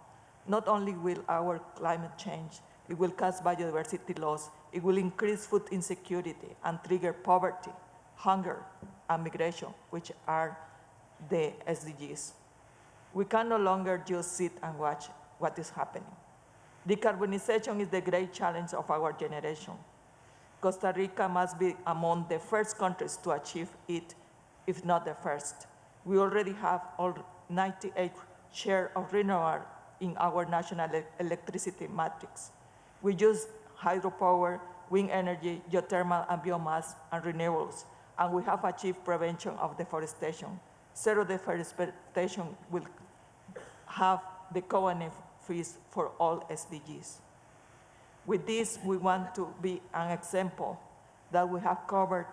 Not only will our climate change, it will cause biodiversity loss, it will increase food insecurity and trigger poverty, hunger, and migration, which are the SDGs. We can no longer just sit and watch what is happening. Decarbonization is the great challenge of our generation. Costa Rica must be among the first countries to achieve it, if not the first. We already have 98% share of renewable in our national electricity matrix. We use hydropower, wind energy, geothermal, and biomass, and renewables, and we have achieved prevention of deforestation. Zero deforestation will have the covenant fees for all SDGs. With this, we want to be an example that we have covered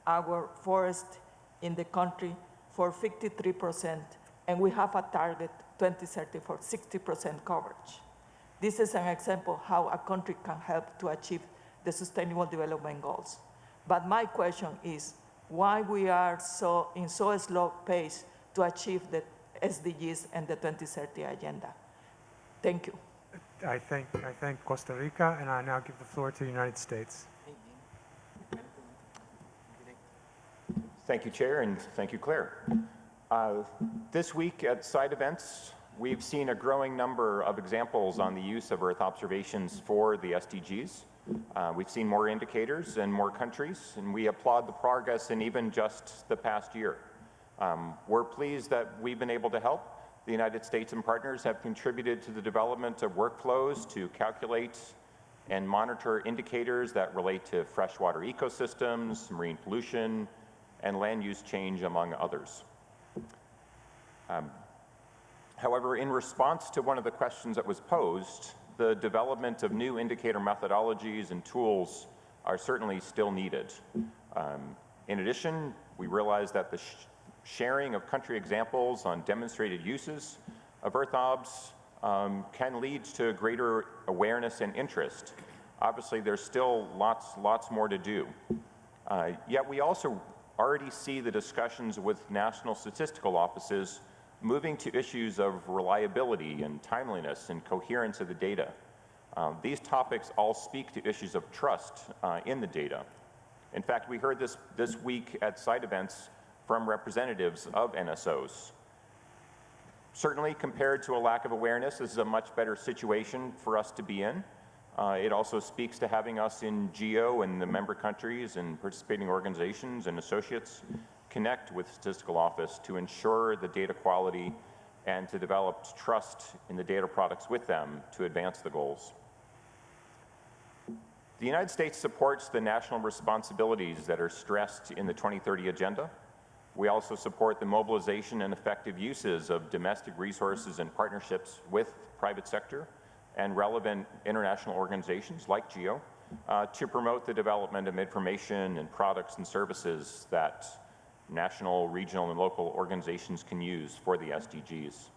our forest in the country for 53%, and we have a target 2030 for 60% coverage. This is an example how a country can help to achieve the Sustainable Development Goals. But my question is, why we are in so slow pace to achieve the SDGs and the 2030 agenda? Thank you. I thank Costa Rica, and I now give the floor to the United States. Thank you, Chair, and thank you, Claire. This week at side events, we've seen a growing number of examples on the use of Earth observations for the SDGs. We've seen more indicators in more countries, and we applaud the progress in even just the past year. We're pleased that we've been able to help. The United States and partners have contributed to the development of workflows to calculate and monitor indicators that relate to freshwater ecosystems, marine pollution, and land use change, among others. However, in response to one of the questions that was posed, the development of new indicator methodologies and tools are certainly still needed. In addition, we realize that the sharing of country examples on demonstrated uses of Earth obs can lead to greater awareness and interest. Obviously, there's still lots more to do. Yet we also already see the discussions with national statistical offices moving to issues of reliability and timeliness and coherence of the data. These topics all speak to issues of trust in the data. In fact, we heard this week at site events from representatives of NSOs. Certainly, compared to a lack of awareness, this is a much better situation for us to be in. It also speaks to having us in GEO and the member countries and participating organizations and associates connect with the statistical office to ensure the data quality and to develop trust in the data products with them to advance the goals. The United States supports the national responsibilities that are stressed in the 2030 Agenda. We also support the mobilization and effective uses of domestic resources and partnerships with private sector and relevant international organizations like GEO to promote the development of information and products and services that national, regional, and local organizations can use for the SDGs.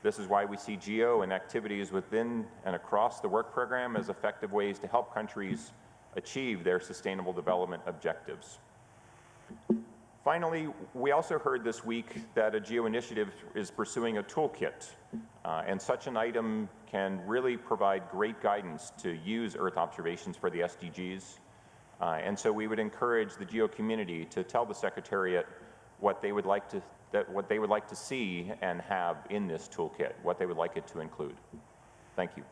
This is why we see GEO and activities within and across the work program as effective ways to help countries achieve their sustainable development objectives. Finally, we also heard this week that a GEO initiative is pursuing a toolkit, and such an item can really provide great guidance to use Earth observations for the SDGs. And so we would encourage the GEO community to tell the Secretariat what they would like to see and have in this toolkit, what they would like it to include. Thank you.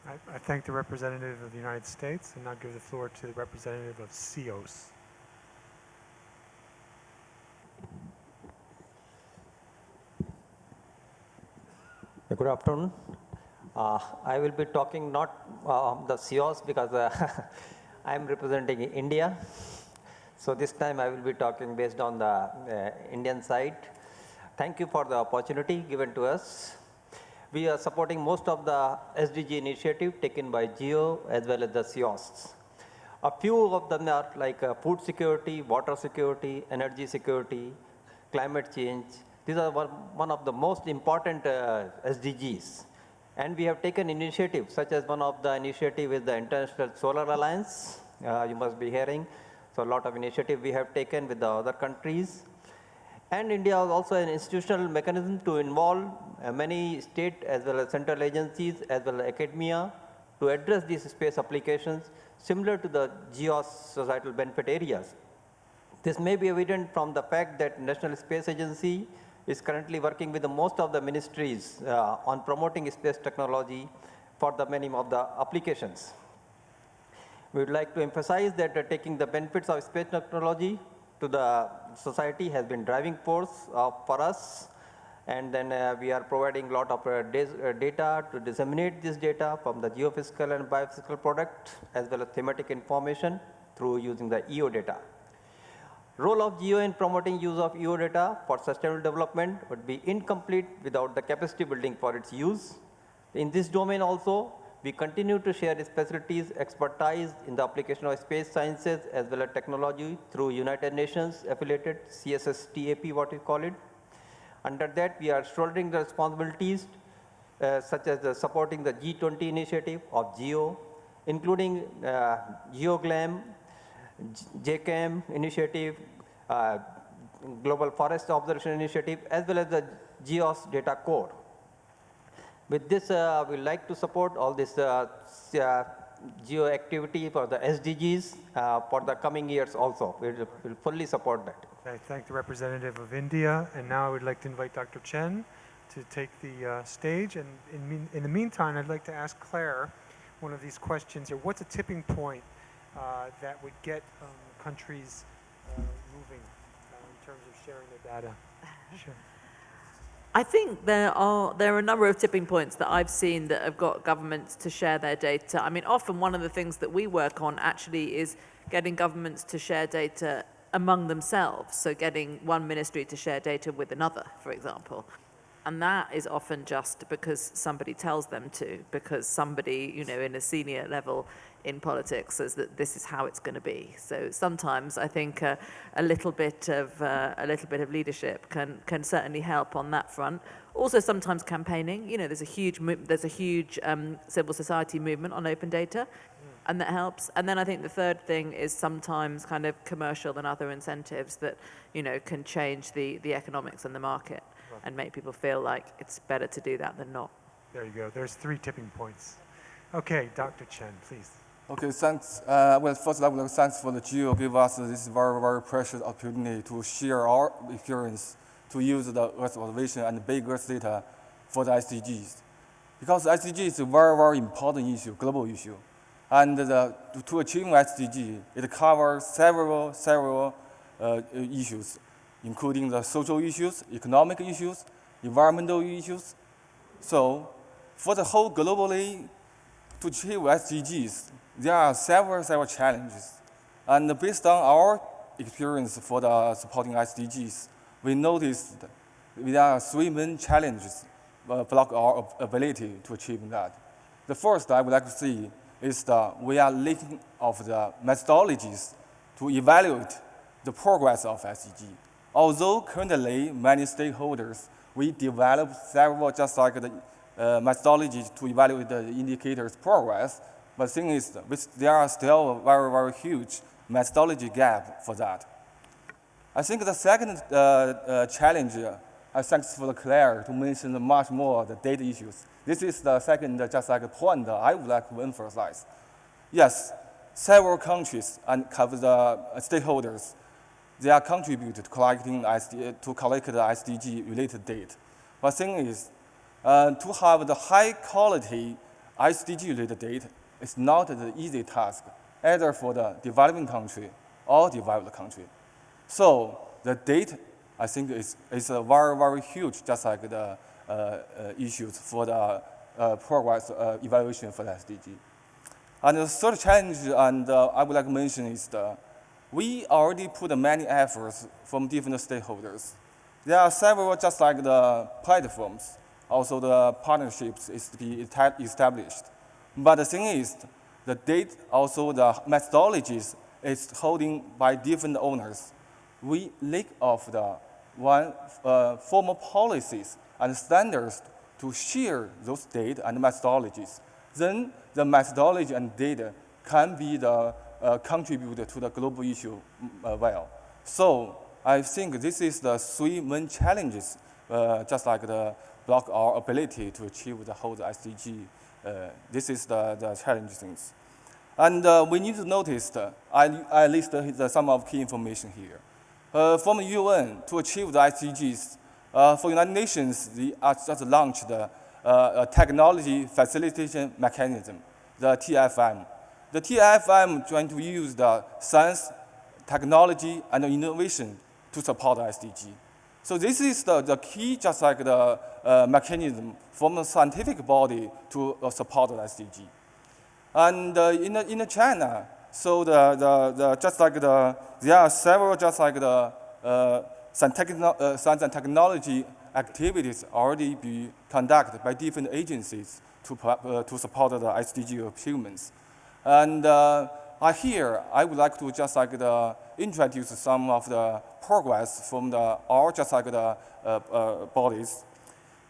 I thank the representative of the United States and now give the floor to the representative of CEOs. Good afternoon. I will be talking not the CEOs because I am representing India. So this time I will be talking based on the Indian side. Thank you for the opportunity given to us. We are supporting most of the SDG initiative taken by GEO as well as the CEOs. A few of them are like food security, water security, energy security, climate change. These are one of the most important SDGs. And we have taken initiatives, such as one of the initiative is the International Solar Alliance, you must be hearing. So a lot of initiative we have taken with the other countries. And India is also an institutional mechanism to involve many state as well as central agencies as well as academia to address these space applications similar to the GEO's societal benefit areas. This may be evident from the fact that National Space Agency is currently working with most of the ministries on promoting space technology for the many of the applications. We would like to emphasize that taking the benefits of space technology to the society has been driving force for us, and then we are providing a lot of data to disseminate this data from the geophysical and biophysical product as well as thematic information through using the EO data. Role of GEO in promoting use of EO data for sustainable development would be incomplete without the capacity building for its use. In this domain also, we continue to share its facilities, expertise in the application of space sciences as well as technology through United Nations affiliated CSSTAP, what we call it. Under that, we are shouldering the responsibilities such as supporting the G20 initiative of GEO, including GeoGLAM, JCAM initiative, Global Forest Observation Initiative, as well as the GEOS data core. With this, we like to support all this GEO activity for the SDGs for the coming years also. We will fully support that. I thank the representative of India, and now I would like to invite Dr. Chen to take the stage. And in the meantime, I'd like to ask Claire one of these questions here. What's a tipping point that would get countries moving in terms of sharing their data. Sure. I think there are a number of tipping points that I've seen that have got governments to share their data. I mean, often one of the things that we work on actually is getting governments to share data among themselves. So getting one ministry to share data with another, for example. And that is often just because somebody tells them to, because somebody, in a senior level in politics says that this is how it's going to be. So sometimes I think a little bit of leadership can certainly help on that front. Also, sometimes campaigning. There's a huge civil society movement on open data, and that helps. And then I think the third thing is sometimes kind of commercial and other incentives that can change the economics and the market and make people feel like it's better to do that than not. There you go. There's 3 tipping points. Okay, Dr. Chen, please. Okay, thanks. Well, first I would like to thanks for the GEO give us this very, very precious opportunity to share our experience to use the Earth observation and big Earth data for the SDGs. Because SDG is a very, very important issue, global issue. And to achieve SDG, it covers several issues, including the social issues, economic issues, environmental issues. So for the whole globally, to achieve SDGs, there are several challenges. And based on our experience for the supporting SDGs, we noticed there are 3 main challenges block our ability to achieve that. The first I would like to see is we are lacking of the methodologies to evaluate the progress of SDG. Although currently many stakeholders, we develop several just like the methodologies to evaluate the indicators' progress, but the thing is, there are still a very, very huge methodology gap for that. I think the second challenge, thanks for Claire to mention much more the data issues. This is the second just like point I would like to emphasize. Yes, several countries and cover the stakeholders, they are contributed to collecting to collect the SDG related data. But the thing is, to have the high quality SDG related data is not the easy task, either for the developing country or developed country. So the data, I think, is a very, very huge, just like the issues for the progress evaluation for the SDG. And the third challenge, and I would like to mention, is we already put many efforts from different stakeholders. There are several, just like the platforms, also the partnerships is to be established. But the thing is, the data, also the methodologies is holding by different owners. We lack of the formal policies and standards to share those data and methodologies. Then the methodology and data can be the contributor to the global issue well. So I think this is the 3 main challenges, just like the block our ability to achieve the whole SDG. This is the challenge things. And we need to notice, I listed some of key information here. From the UN, to achieve the SDGs, for United Nations, they just launched a technology facilitation mechanism, the TFM. The TFM trying to use the science, technology, and innovation to support the SDG. So this is the key, just like the mechanism from the scientific body to support the SDG. And in China, so just like there are several just like the science and technology activities already be conducted by different agencies to support the SDG achievements. And here, I would like to just like introduce some of the progress from our just like the bodies.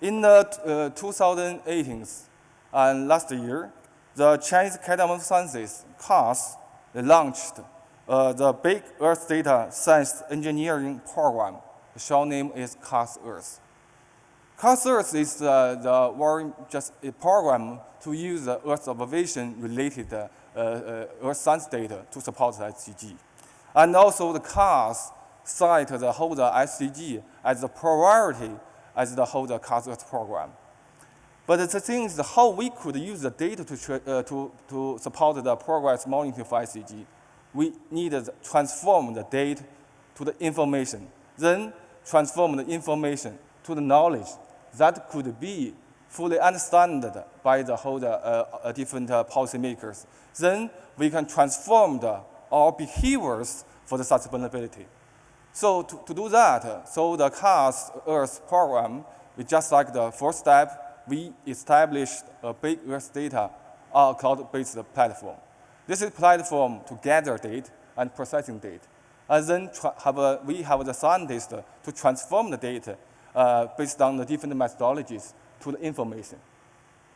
In 2018 and last year, the Chinese Academy of Sciences, CAS, launched the Big Earth Data Science Engineering Program. The short name is CAS Earth. CAS Earth is just a program to use the Earth observation related Earth science data to support the SDG. And also the CAS cite the whole SDG as a priority as the whole CAS Earth program. But the thing is how we could use the data to support the progress monitoring for SDG. We needed to transform the data to the information then transform the information to the knowledge that could be fully understood by the whole different policymakers. Then we can transform our behaviors for the sustainability. So to do that, so the CARS Earth program, we just like the first step, we established a big Earth data cloud-based platform. This is a platform to gather data and processing data. And then we have the scientists to transform the data based on the different methodologies to the information.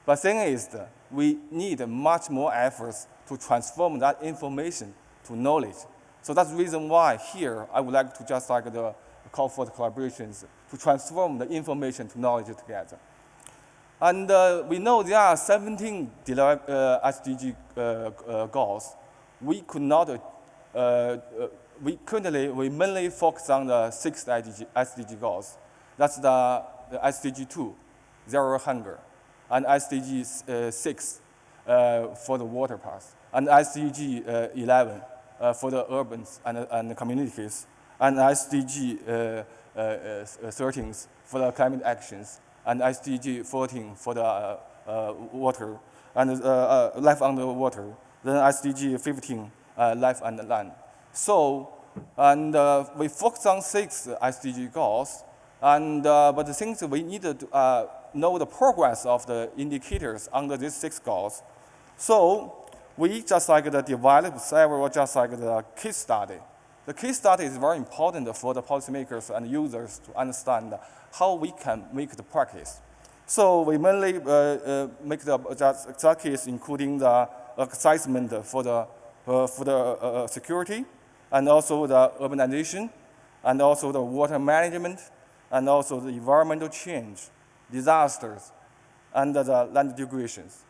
But the thing is, we need much more efforts to transform that information to knowledge. So that's the reason why here I would like to just like the call for the collaborations to transform the information to knowledge together. And we know there are 17 SDG goals. We could not, we mainly focus on the 6 SDG goals. That's the SDG 2, zero hunger, and SDG 6 for the water path, and SDG 11 for the urbans and the communities, and SDG 13 for the climate actions, and SDG 14 for the water and life under water, then SDG 15 life and land. So, and we focus on 6 SDG goals, and but the things we need to know the progress of the indicators under these 6 goals. So we just like develop several just like the case study. The case study is very important for the policymakers and users to understand how we can make the practice. So we mainly make the case including the assessment for the security, and also the urbanization, and also the water management, and also the environmental change, disasters, and the land degradations.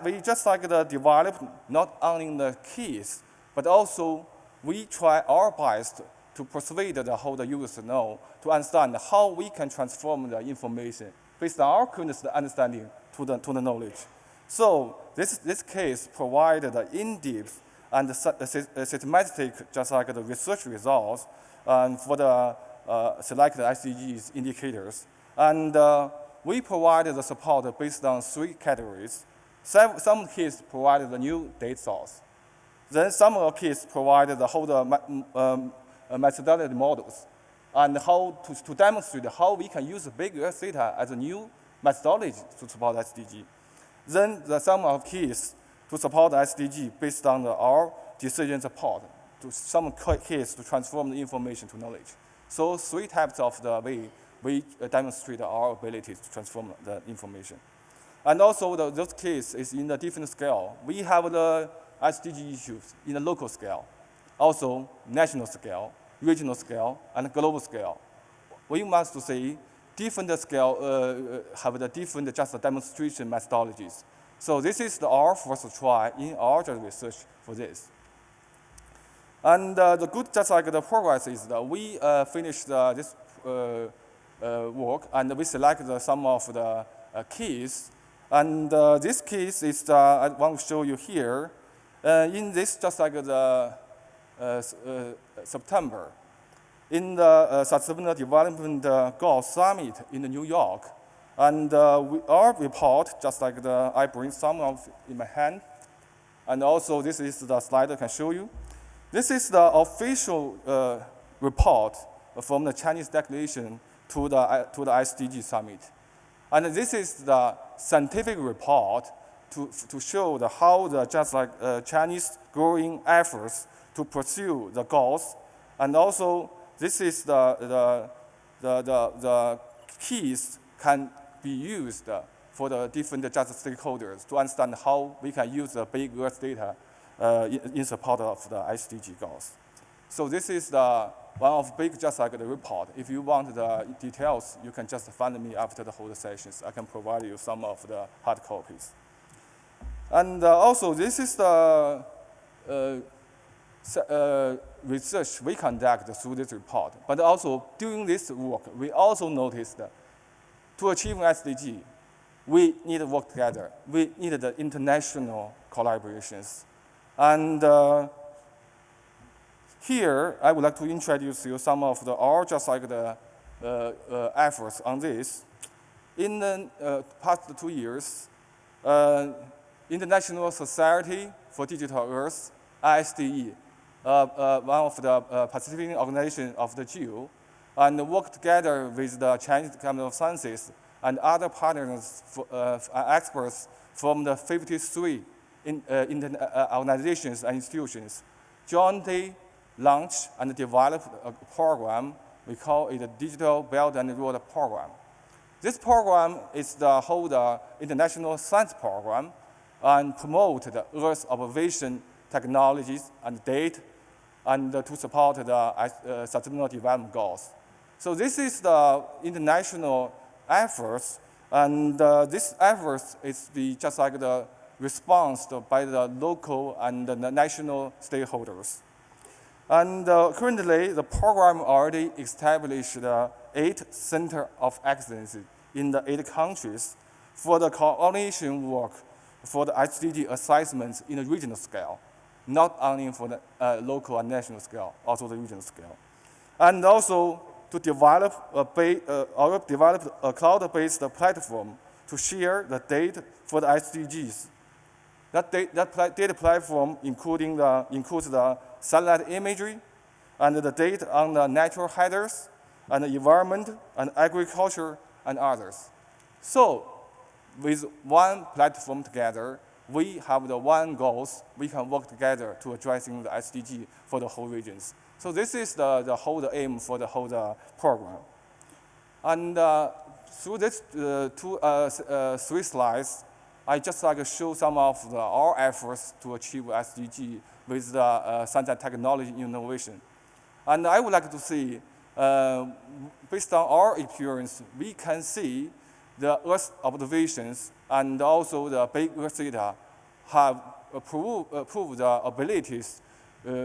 We just like develop not only the keys, but also we try our best to persuade the whole users to understand how we can transform the information based on our current understanding to the knowledge. So this case provided the in-depth and systematic, just like the research results for the selected SDGs indicators. And we provided the support based on 3 categories. Some cases provided the new data source. Then some of the cases provided the whole methodology models and how to demonstrate how we can use the big Earth data as a new methodology to support SDG. Then some of the keys to support the SDG based on our decision support, to some cases to transform the information to knowledge. So 3 types of the way we demonstrate our ability to transform the information. And also those cases is in a different scale. We have the SDG issues in the local scale, also national scale, regional scale, and global scale. We must say different scale have the different just demonstration methodologies. So this is our first try in our research for this. And the good just like the progress is that we finished this work, and we selected some of the keys. And this case is I want to show you here. In this, just like the September, in the Sustainable Development Goals Summit in New York, and our report, just like I bring some of in my hand, and also this is the slide I can show you. This is the official report from the Chinese delegation to the SDG Summit. And this is the scientific report to show how the just like Chinese growing efforts to pursue the goals, and also this is the keys can be used for the different just stakeholders to understand how we can use the big Earth data in support of the SDG goals. So this is the one of big just like the report. If you want the details, you can just find me after the whole sessions. I can provide you some of the hard copies. And also, this is the research we conduct through this report. But also, during this work, we also noticed that to achieve SDG, we need to work together. We need the international collaborations. And Here, I would like to introduce you some of our just like the efforts on this. In the past 2 years, International Society for Digital Earth, ISDE, one of the participating organizations of the GEO, and work together with the Chinese Academy of Sciences and other partners, experts from the 53 organizations and institutions, jointly launch and develop a program. We call it a Digital Belt and Road Program. This program is the whole international science program and promote the Earth observation technologies and data and to support the sustainable development goals. So this is the international efforts, and this efforts is just like the response by the local and the national stakeholders. And currently, the program already established 8 centers of excellence in the 8 countries for the coordination work for the SDG assessments in the regional scale, not only for the local and national scale, also the regional scale. And also to develop a cloud-based platform to share the data for the SDGs. That data platform includes the satellite imagery and the data on the natural headers and the environment and agriculture and others. So with one platform together, we have the one goals. We can work together to addressing the SDG for the whole regions. So this is the whole aim for the whole program. And through this 3 slides, I just like to show some of our efforts to achieve SDG with the science and technology innovation. And I would like to see, based on our experience, we can see the Earth observations and also the big Earth data have proved the abilities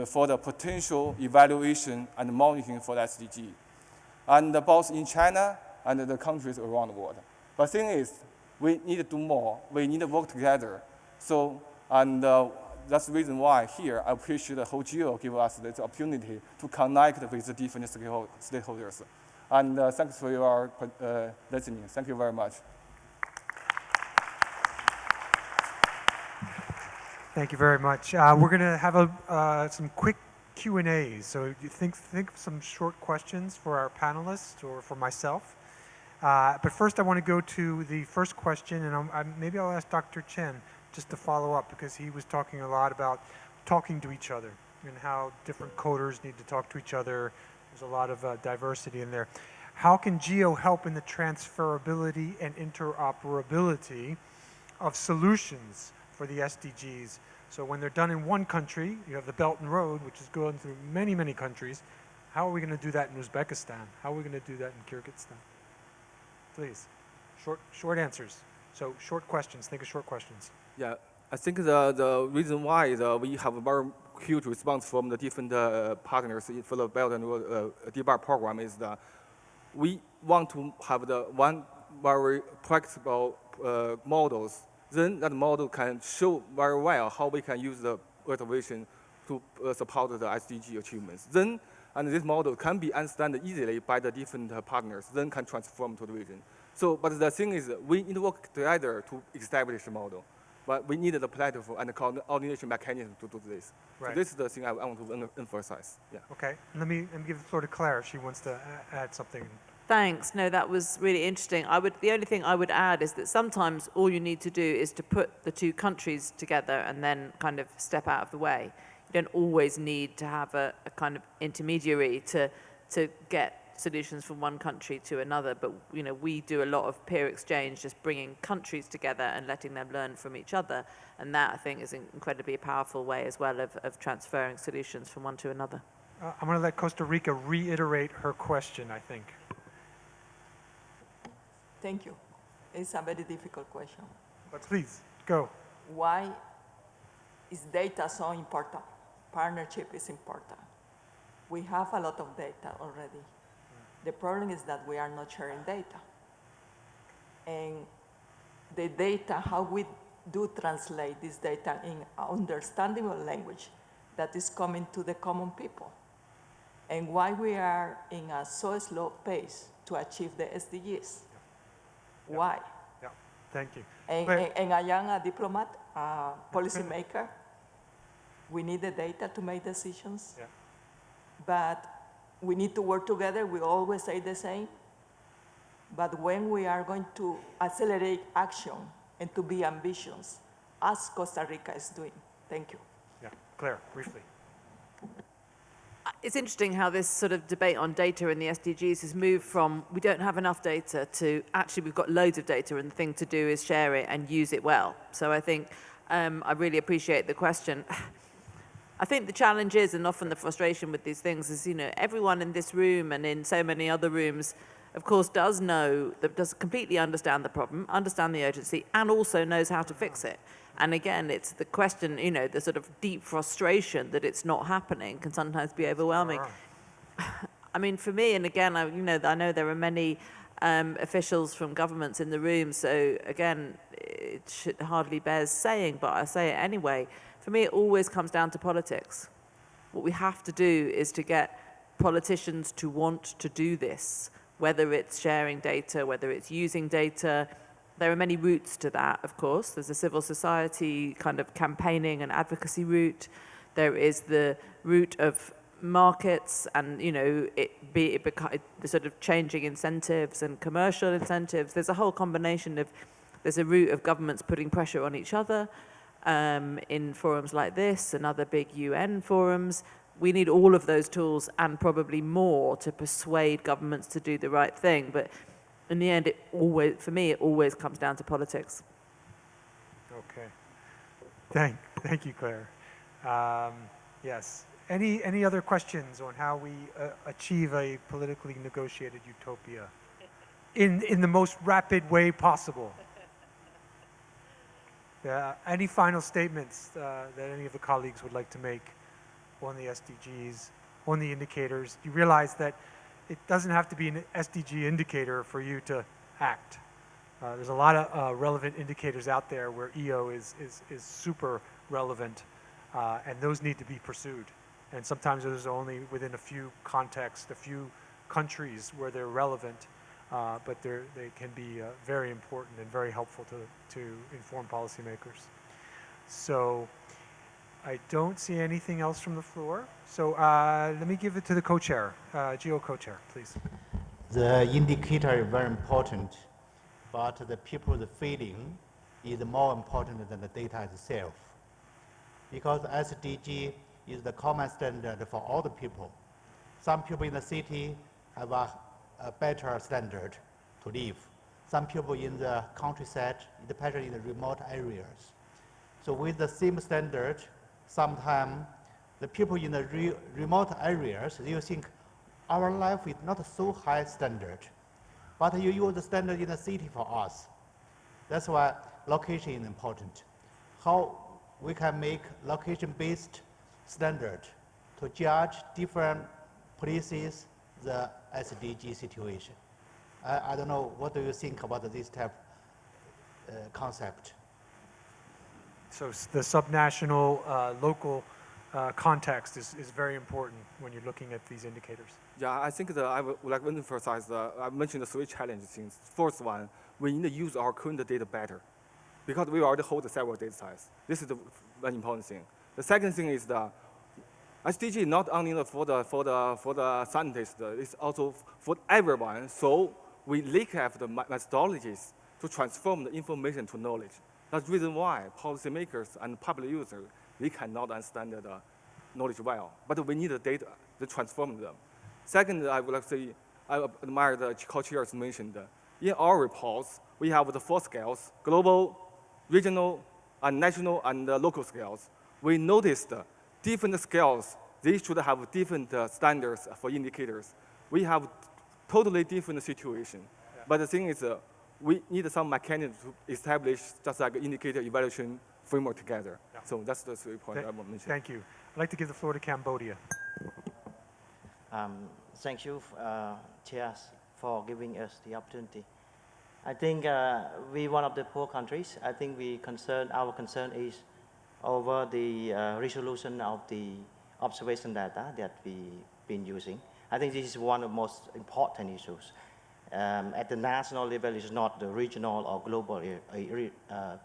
for the potential evaluation and monitoring for the SDG, and both in China and the countries around the world. But the thing is, we need to do more. We need to work together. So, and that's the reason why here I appreciate the whole GEO give us this opportunity to connect with the different stakeholders. And thanks for your listening. Thank you very much. Thank you very much. We're going to have some quick Q&As. So you think of some short questions for our panelists or for myself. But first I want to go to the first question, and maybe I'll ask Dr. Chen just to follow up, because he was talking a lot about talking to each other and how different coders need to talk to each other. There's a lot of diversity in there. How can GEO help in the transferability and interoperability of solutions for the SDGs? So when they're done in one country, you have the Belt and Road, which is going through many, many countries. How are we going to do that in Uzbekistan? How are we going to do that in Kyrgyzstan? Please, short answers. So short questions, think of short questions. Yeah, I think the reason why we have a very huge response from the different partners for the Belt and Road DBAR program is that we want to have the one very practical models. Then that model can show very well how we can use the Earth observation to support the SDG achievements. Then, and this model can be understood easily by the different partners, then can transform to the region. So, but the thing is, we need to work together to establish a model. But we need the platform and the coordination mechanism to do this. Right. So this is the thing I want to emphasize. Yeah. Okay, let me give the floor to Claire if she wants to add something. Thanks. No, that was really interesting. The only thing I would add is that sometimes all you need to do is to put the 2 countries together and then kind of step out of the way. You don't always need to have a kind of intermediary to get solutions from one country to another, but we do a lot of peer exchange, just bringing countries together and letting them learn from each other, and that I think is an incredibly powerful way as well of transferring solutions from one to another. I'm going to let Costa Rica reiterate her question, I think. Thank you. It's a very difficult question. But please, go. Why is data so important? Partnership is important. We have a lot of data already. The problem is that we are not sharing data. And the data, how we do translate this data in understandable language that is coming to the common people. and why we are in a so slow pace to achieve the SDGs. Yeah. Why? Yeah, thank you. And I am a diplomat, a policymaker. We need the data to make decisions. Yeah. But we need to work together. We always say the same. But when we are going to accelerate action and to be ambitious, as Costa Rica is doing. Thank you. Yeah, Claire, briefly. It's interesting how this sort of debate on data in the SDGs has moved from we don't have enough data to actually we've got loads of data and the thing to do is share it and use it well. So I think I really appreciate the question. I think the challenge is, and often the frustration with these things is, you know, everyone in this room and in so many other rooms, of course, does completely understand the problem, understand the urgency, and also knows how to fix it. And again, it's the question, you know, the sort of deep frustration that it's not happening can sometimes be overwhelming. I mean, for me, and again, I know there are many officials from governments in the room, so again, it should hardly bears saying, but I say it anyway. For me, it always comes down to politics. What we have to do is to get politicians to want to do this, whether it's sharing data, whether it's using data. There are many routes to that, of course. There's a civil society kind of campaigning and advocacy route. There is the route of markets and, you know, the sort of changing incentives and commercial incentives. There's a whole combination of, there's a route of governments putting pressure on each other in forums like this and other big UN forums. We need all of those tools and probably more to persuade governments to do the right thing. But in the end, for me, it always comes down to politics. Okay. Thank you, Claire. Yes. Any other questions on how we achieve a politically negotiated utopia in the most rapid way possible? Any final statements that any of the colleagues would like to make on the SDGs, on the indicators? You realize that it doesn't have to be an SDG indicator for you to act. There's a lot of relevant indicators out there where EO is super relevant, and those need to be pursued. And sometimes those are only within a few contexts, a few countries where they're relevant, but they can be very important and very helpful to inform policymakers. So I don't see anything else from the floor. So let me give it to the co-chair, GEO co-chair, please. The indicator is very important, but the people's feeling is more important than the data itself. Because SDG is the common standard for all the people. Some people in the city have a better standard to live. Some people in the countryside, especially in the remote areas. So with the same standard, sometimes the people in the remote areas, you think our life is not so high standard, but you use the standard in the city for us. That's why location is important. How we can make location-based standard to judge different places, the SDG situation. I don't know, what do you think about this type concept? So the subnational, local context is very important when you're looking at these indicators. Yeah, I think that I would like to emphasize I mentioned the three challenges things. First one, we need to use our current data better because we already hold several data sets. This is the very important thing. The second thing is the SDG is not only for the scientists, it's also for everyone. So we have the methodologies to transform the information to knowledge. That's the reason why policymakers and public users, they cannot understand the knowledge well. But we need the data to transform them. Second, I would like to say, I admire the co-chairs mentioned. In our reports, we have the 4 scales, global, regional, and national, and local scales. We noticed different scales, they should have different standards for indicators. We have totally different situation. Yeah. But the thing is, we need some mechanism to establish just like an indicator evaluation framework together. Yeah. So that's the 3 points I want to mention. Thank you. I'd like to give the floor to Cambodia. Thank you, chairs, for giving us the opportunity. I think we one of the poor countries. I think our concern is over the resolution of the observation data that we been using. I think this is one of the most important issues. At the national level, it's not the regional or global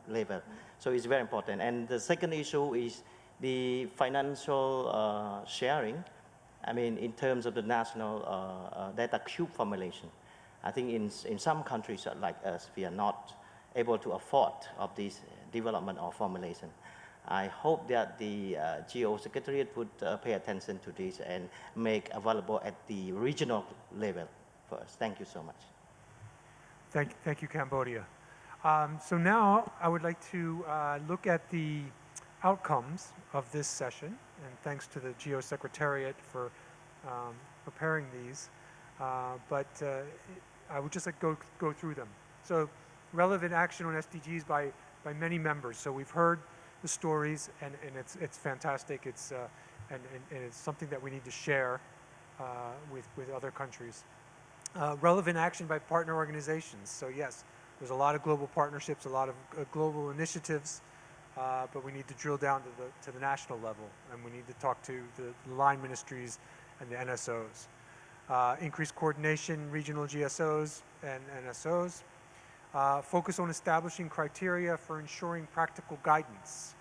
level. So it's very important. And the second issue is the financial sharing. I mean, in terms of the national data cube formulation. I think in some countries like us, we are not able to afford of this development or formulation. I hope that the GEO Secretariat would pay attention to this and make available at the regional level first. Thank you so much. Thank you, Cambodia. So now I would like to look at the outcomes of this session, and thanks to the GEO Secretariat for preparing these. But I would just like to go through them. So relevant action on SDGs by many members. So we've heard the stories, and it's fantastic. It's and it's something that we need to share with other countries. Relevant action by partner organizations. So yes, there's a lot of global partnerships, a lot of global initiatives, but we need to drill down to the national level, and we need to talk to the line ministries and the NSOs. Increased coordination, regional GSOs and NSOs. Focus on establishing criteria for ensuring practical guidance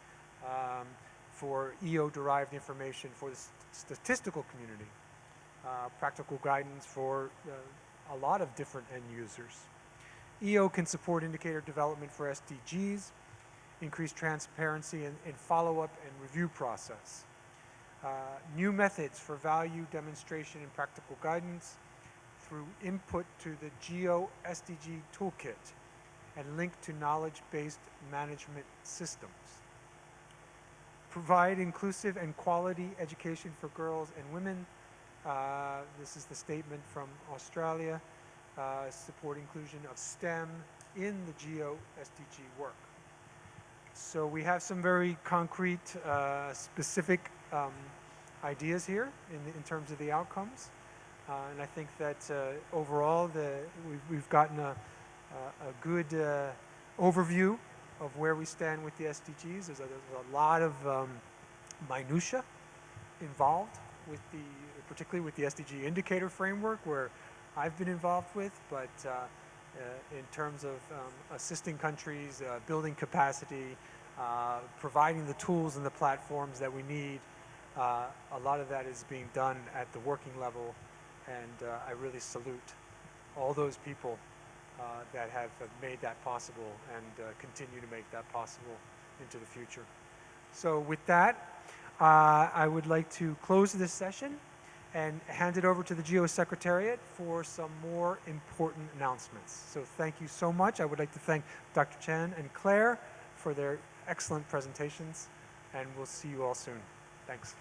for EO-derived information for the statistical community. Practical guidance for a lot of different end users. EO can support indicator development for SDGs, increase transparency in follow-up and review process. New methods for value demonstration and practical guidance through input to the GEO SDG toolkit and link to knowledge-based management systems. Provide inclusive and quality education for girls and women. This is the statement from Australia. Support inclusion of STEM in the GEO SDG work. So we have some very concrete, specific ideas here in terms of the outcomes. And I think that overall we've gotten a good overview of where we stand with the SDGs. There's a lot of minutia involved with particularly with the SDG indicator framework, where I've been involved with, but in terms of assisting countries, building capacity, providing the tools and the platforms that we need, a lot of that is being done at the working level, and I really salute all those people that have made that possible and continue to make that possible into the future. So with that, I would like to close this session and hand it over to the GEO Secretariat for some more important announcements. So thank you so much. I would like to thank Dr. Chen and Claire for their excellent presentations, and we'll see you all soon. Thanks.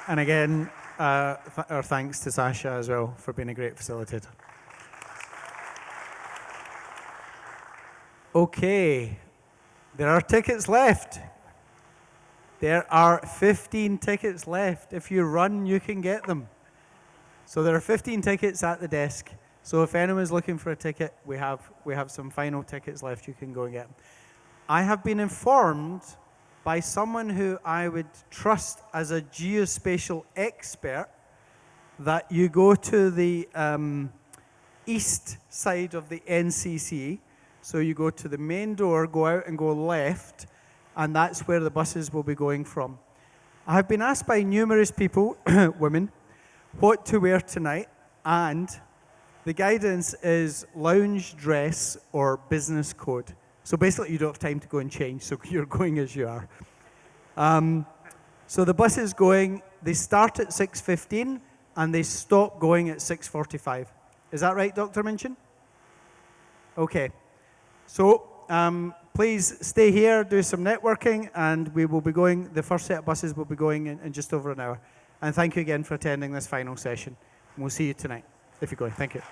And again, our thanks to Sasha as well for being a great facilitator. Okay, there are tickets left. There are 15 tickets left. If you run, you can get them. So there are 15 tickets at the desk. So if anyone's looking for a ticket, we have some final tickets left. You can go and get them. I have been informed by someone who I would trust as a geospatial expert that you go to the east side of the NCC. So you go to the main door, go out and go left, and that's where the buses will be going from. I have been asked by numerous people, women, what to wear tonight, and the guidance is lounge dress or business coat. So basically you don't have time to go and change, so you're going as you are. So the bus is going, they start at 6:15 and they stop going at 6:45. Is that right, Dr. Minchin? Okay. So please stay here, do some networking, and we will be going, the first set of buses will be going in just over an hour. And thank you again for attending this final session. We'll see you tonight, if you're going. Thank you.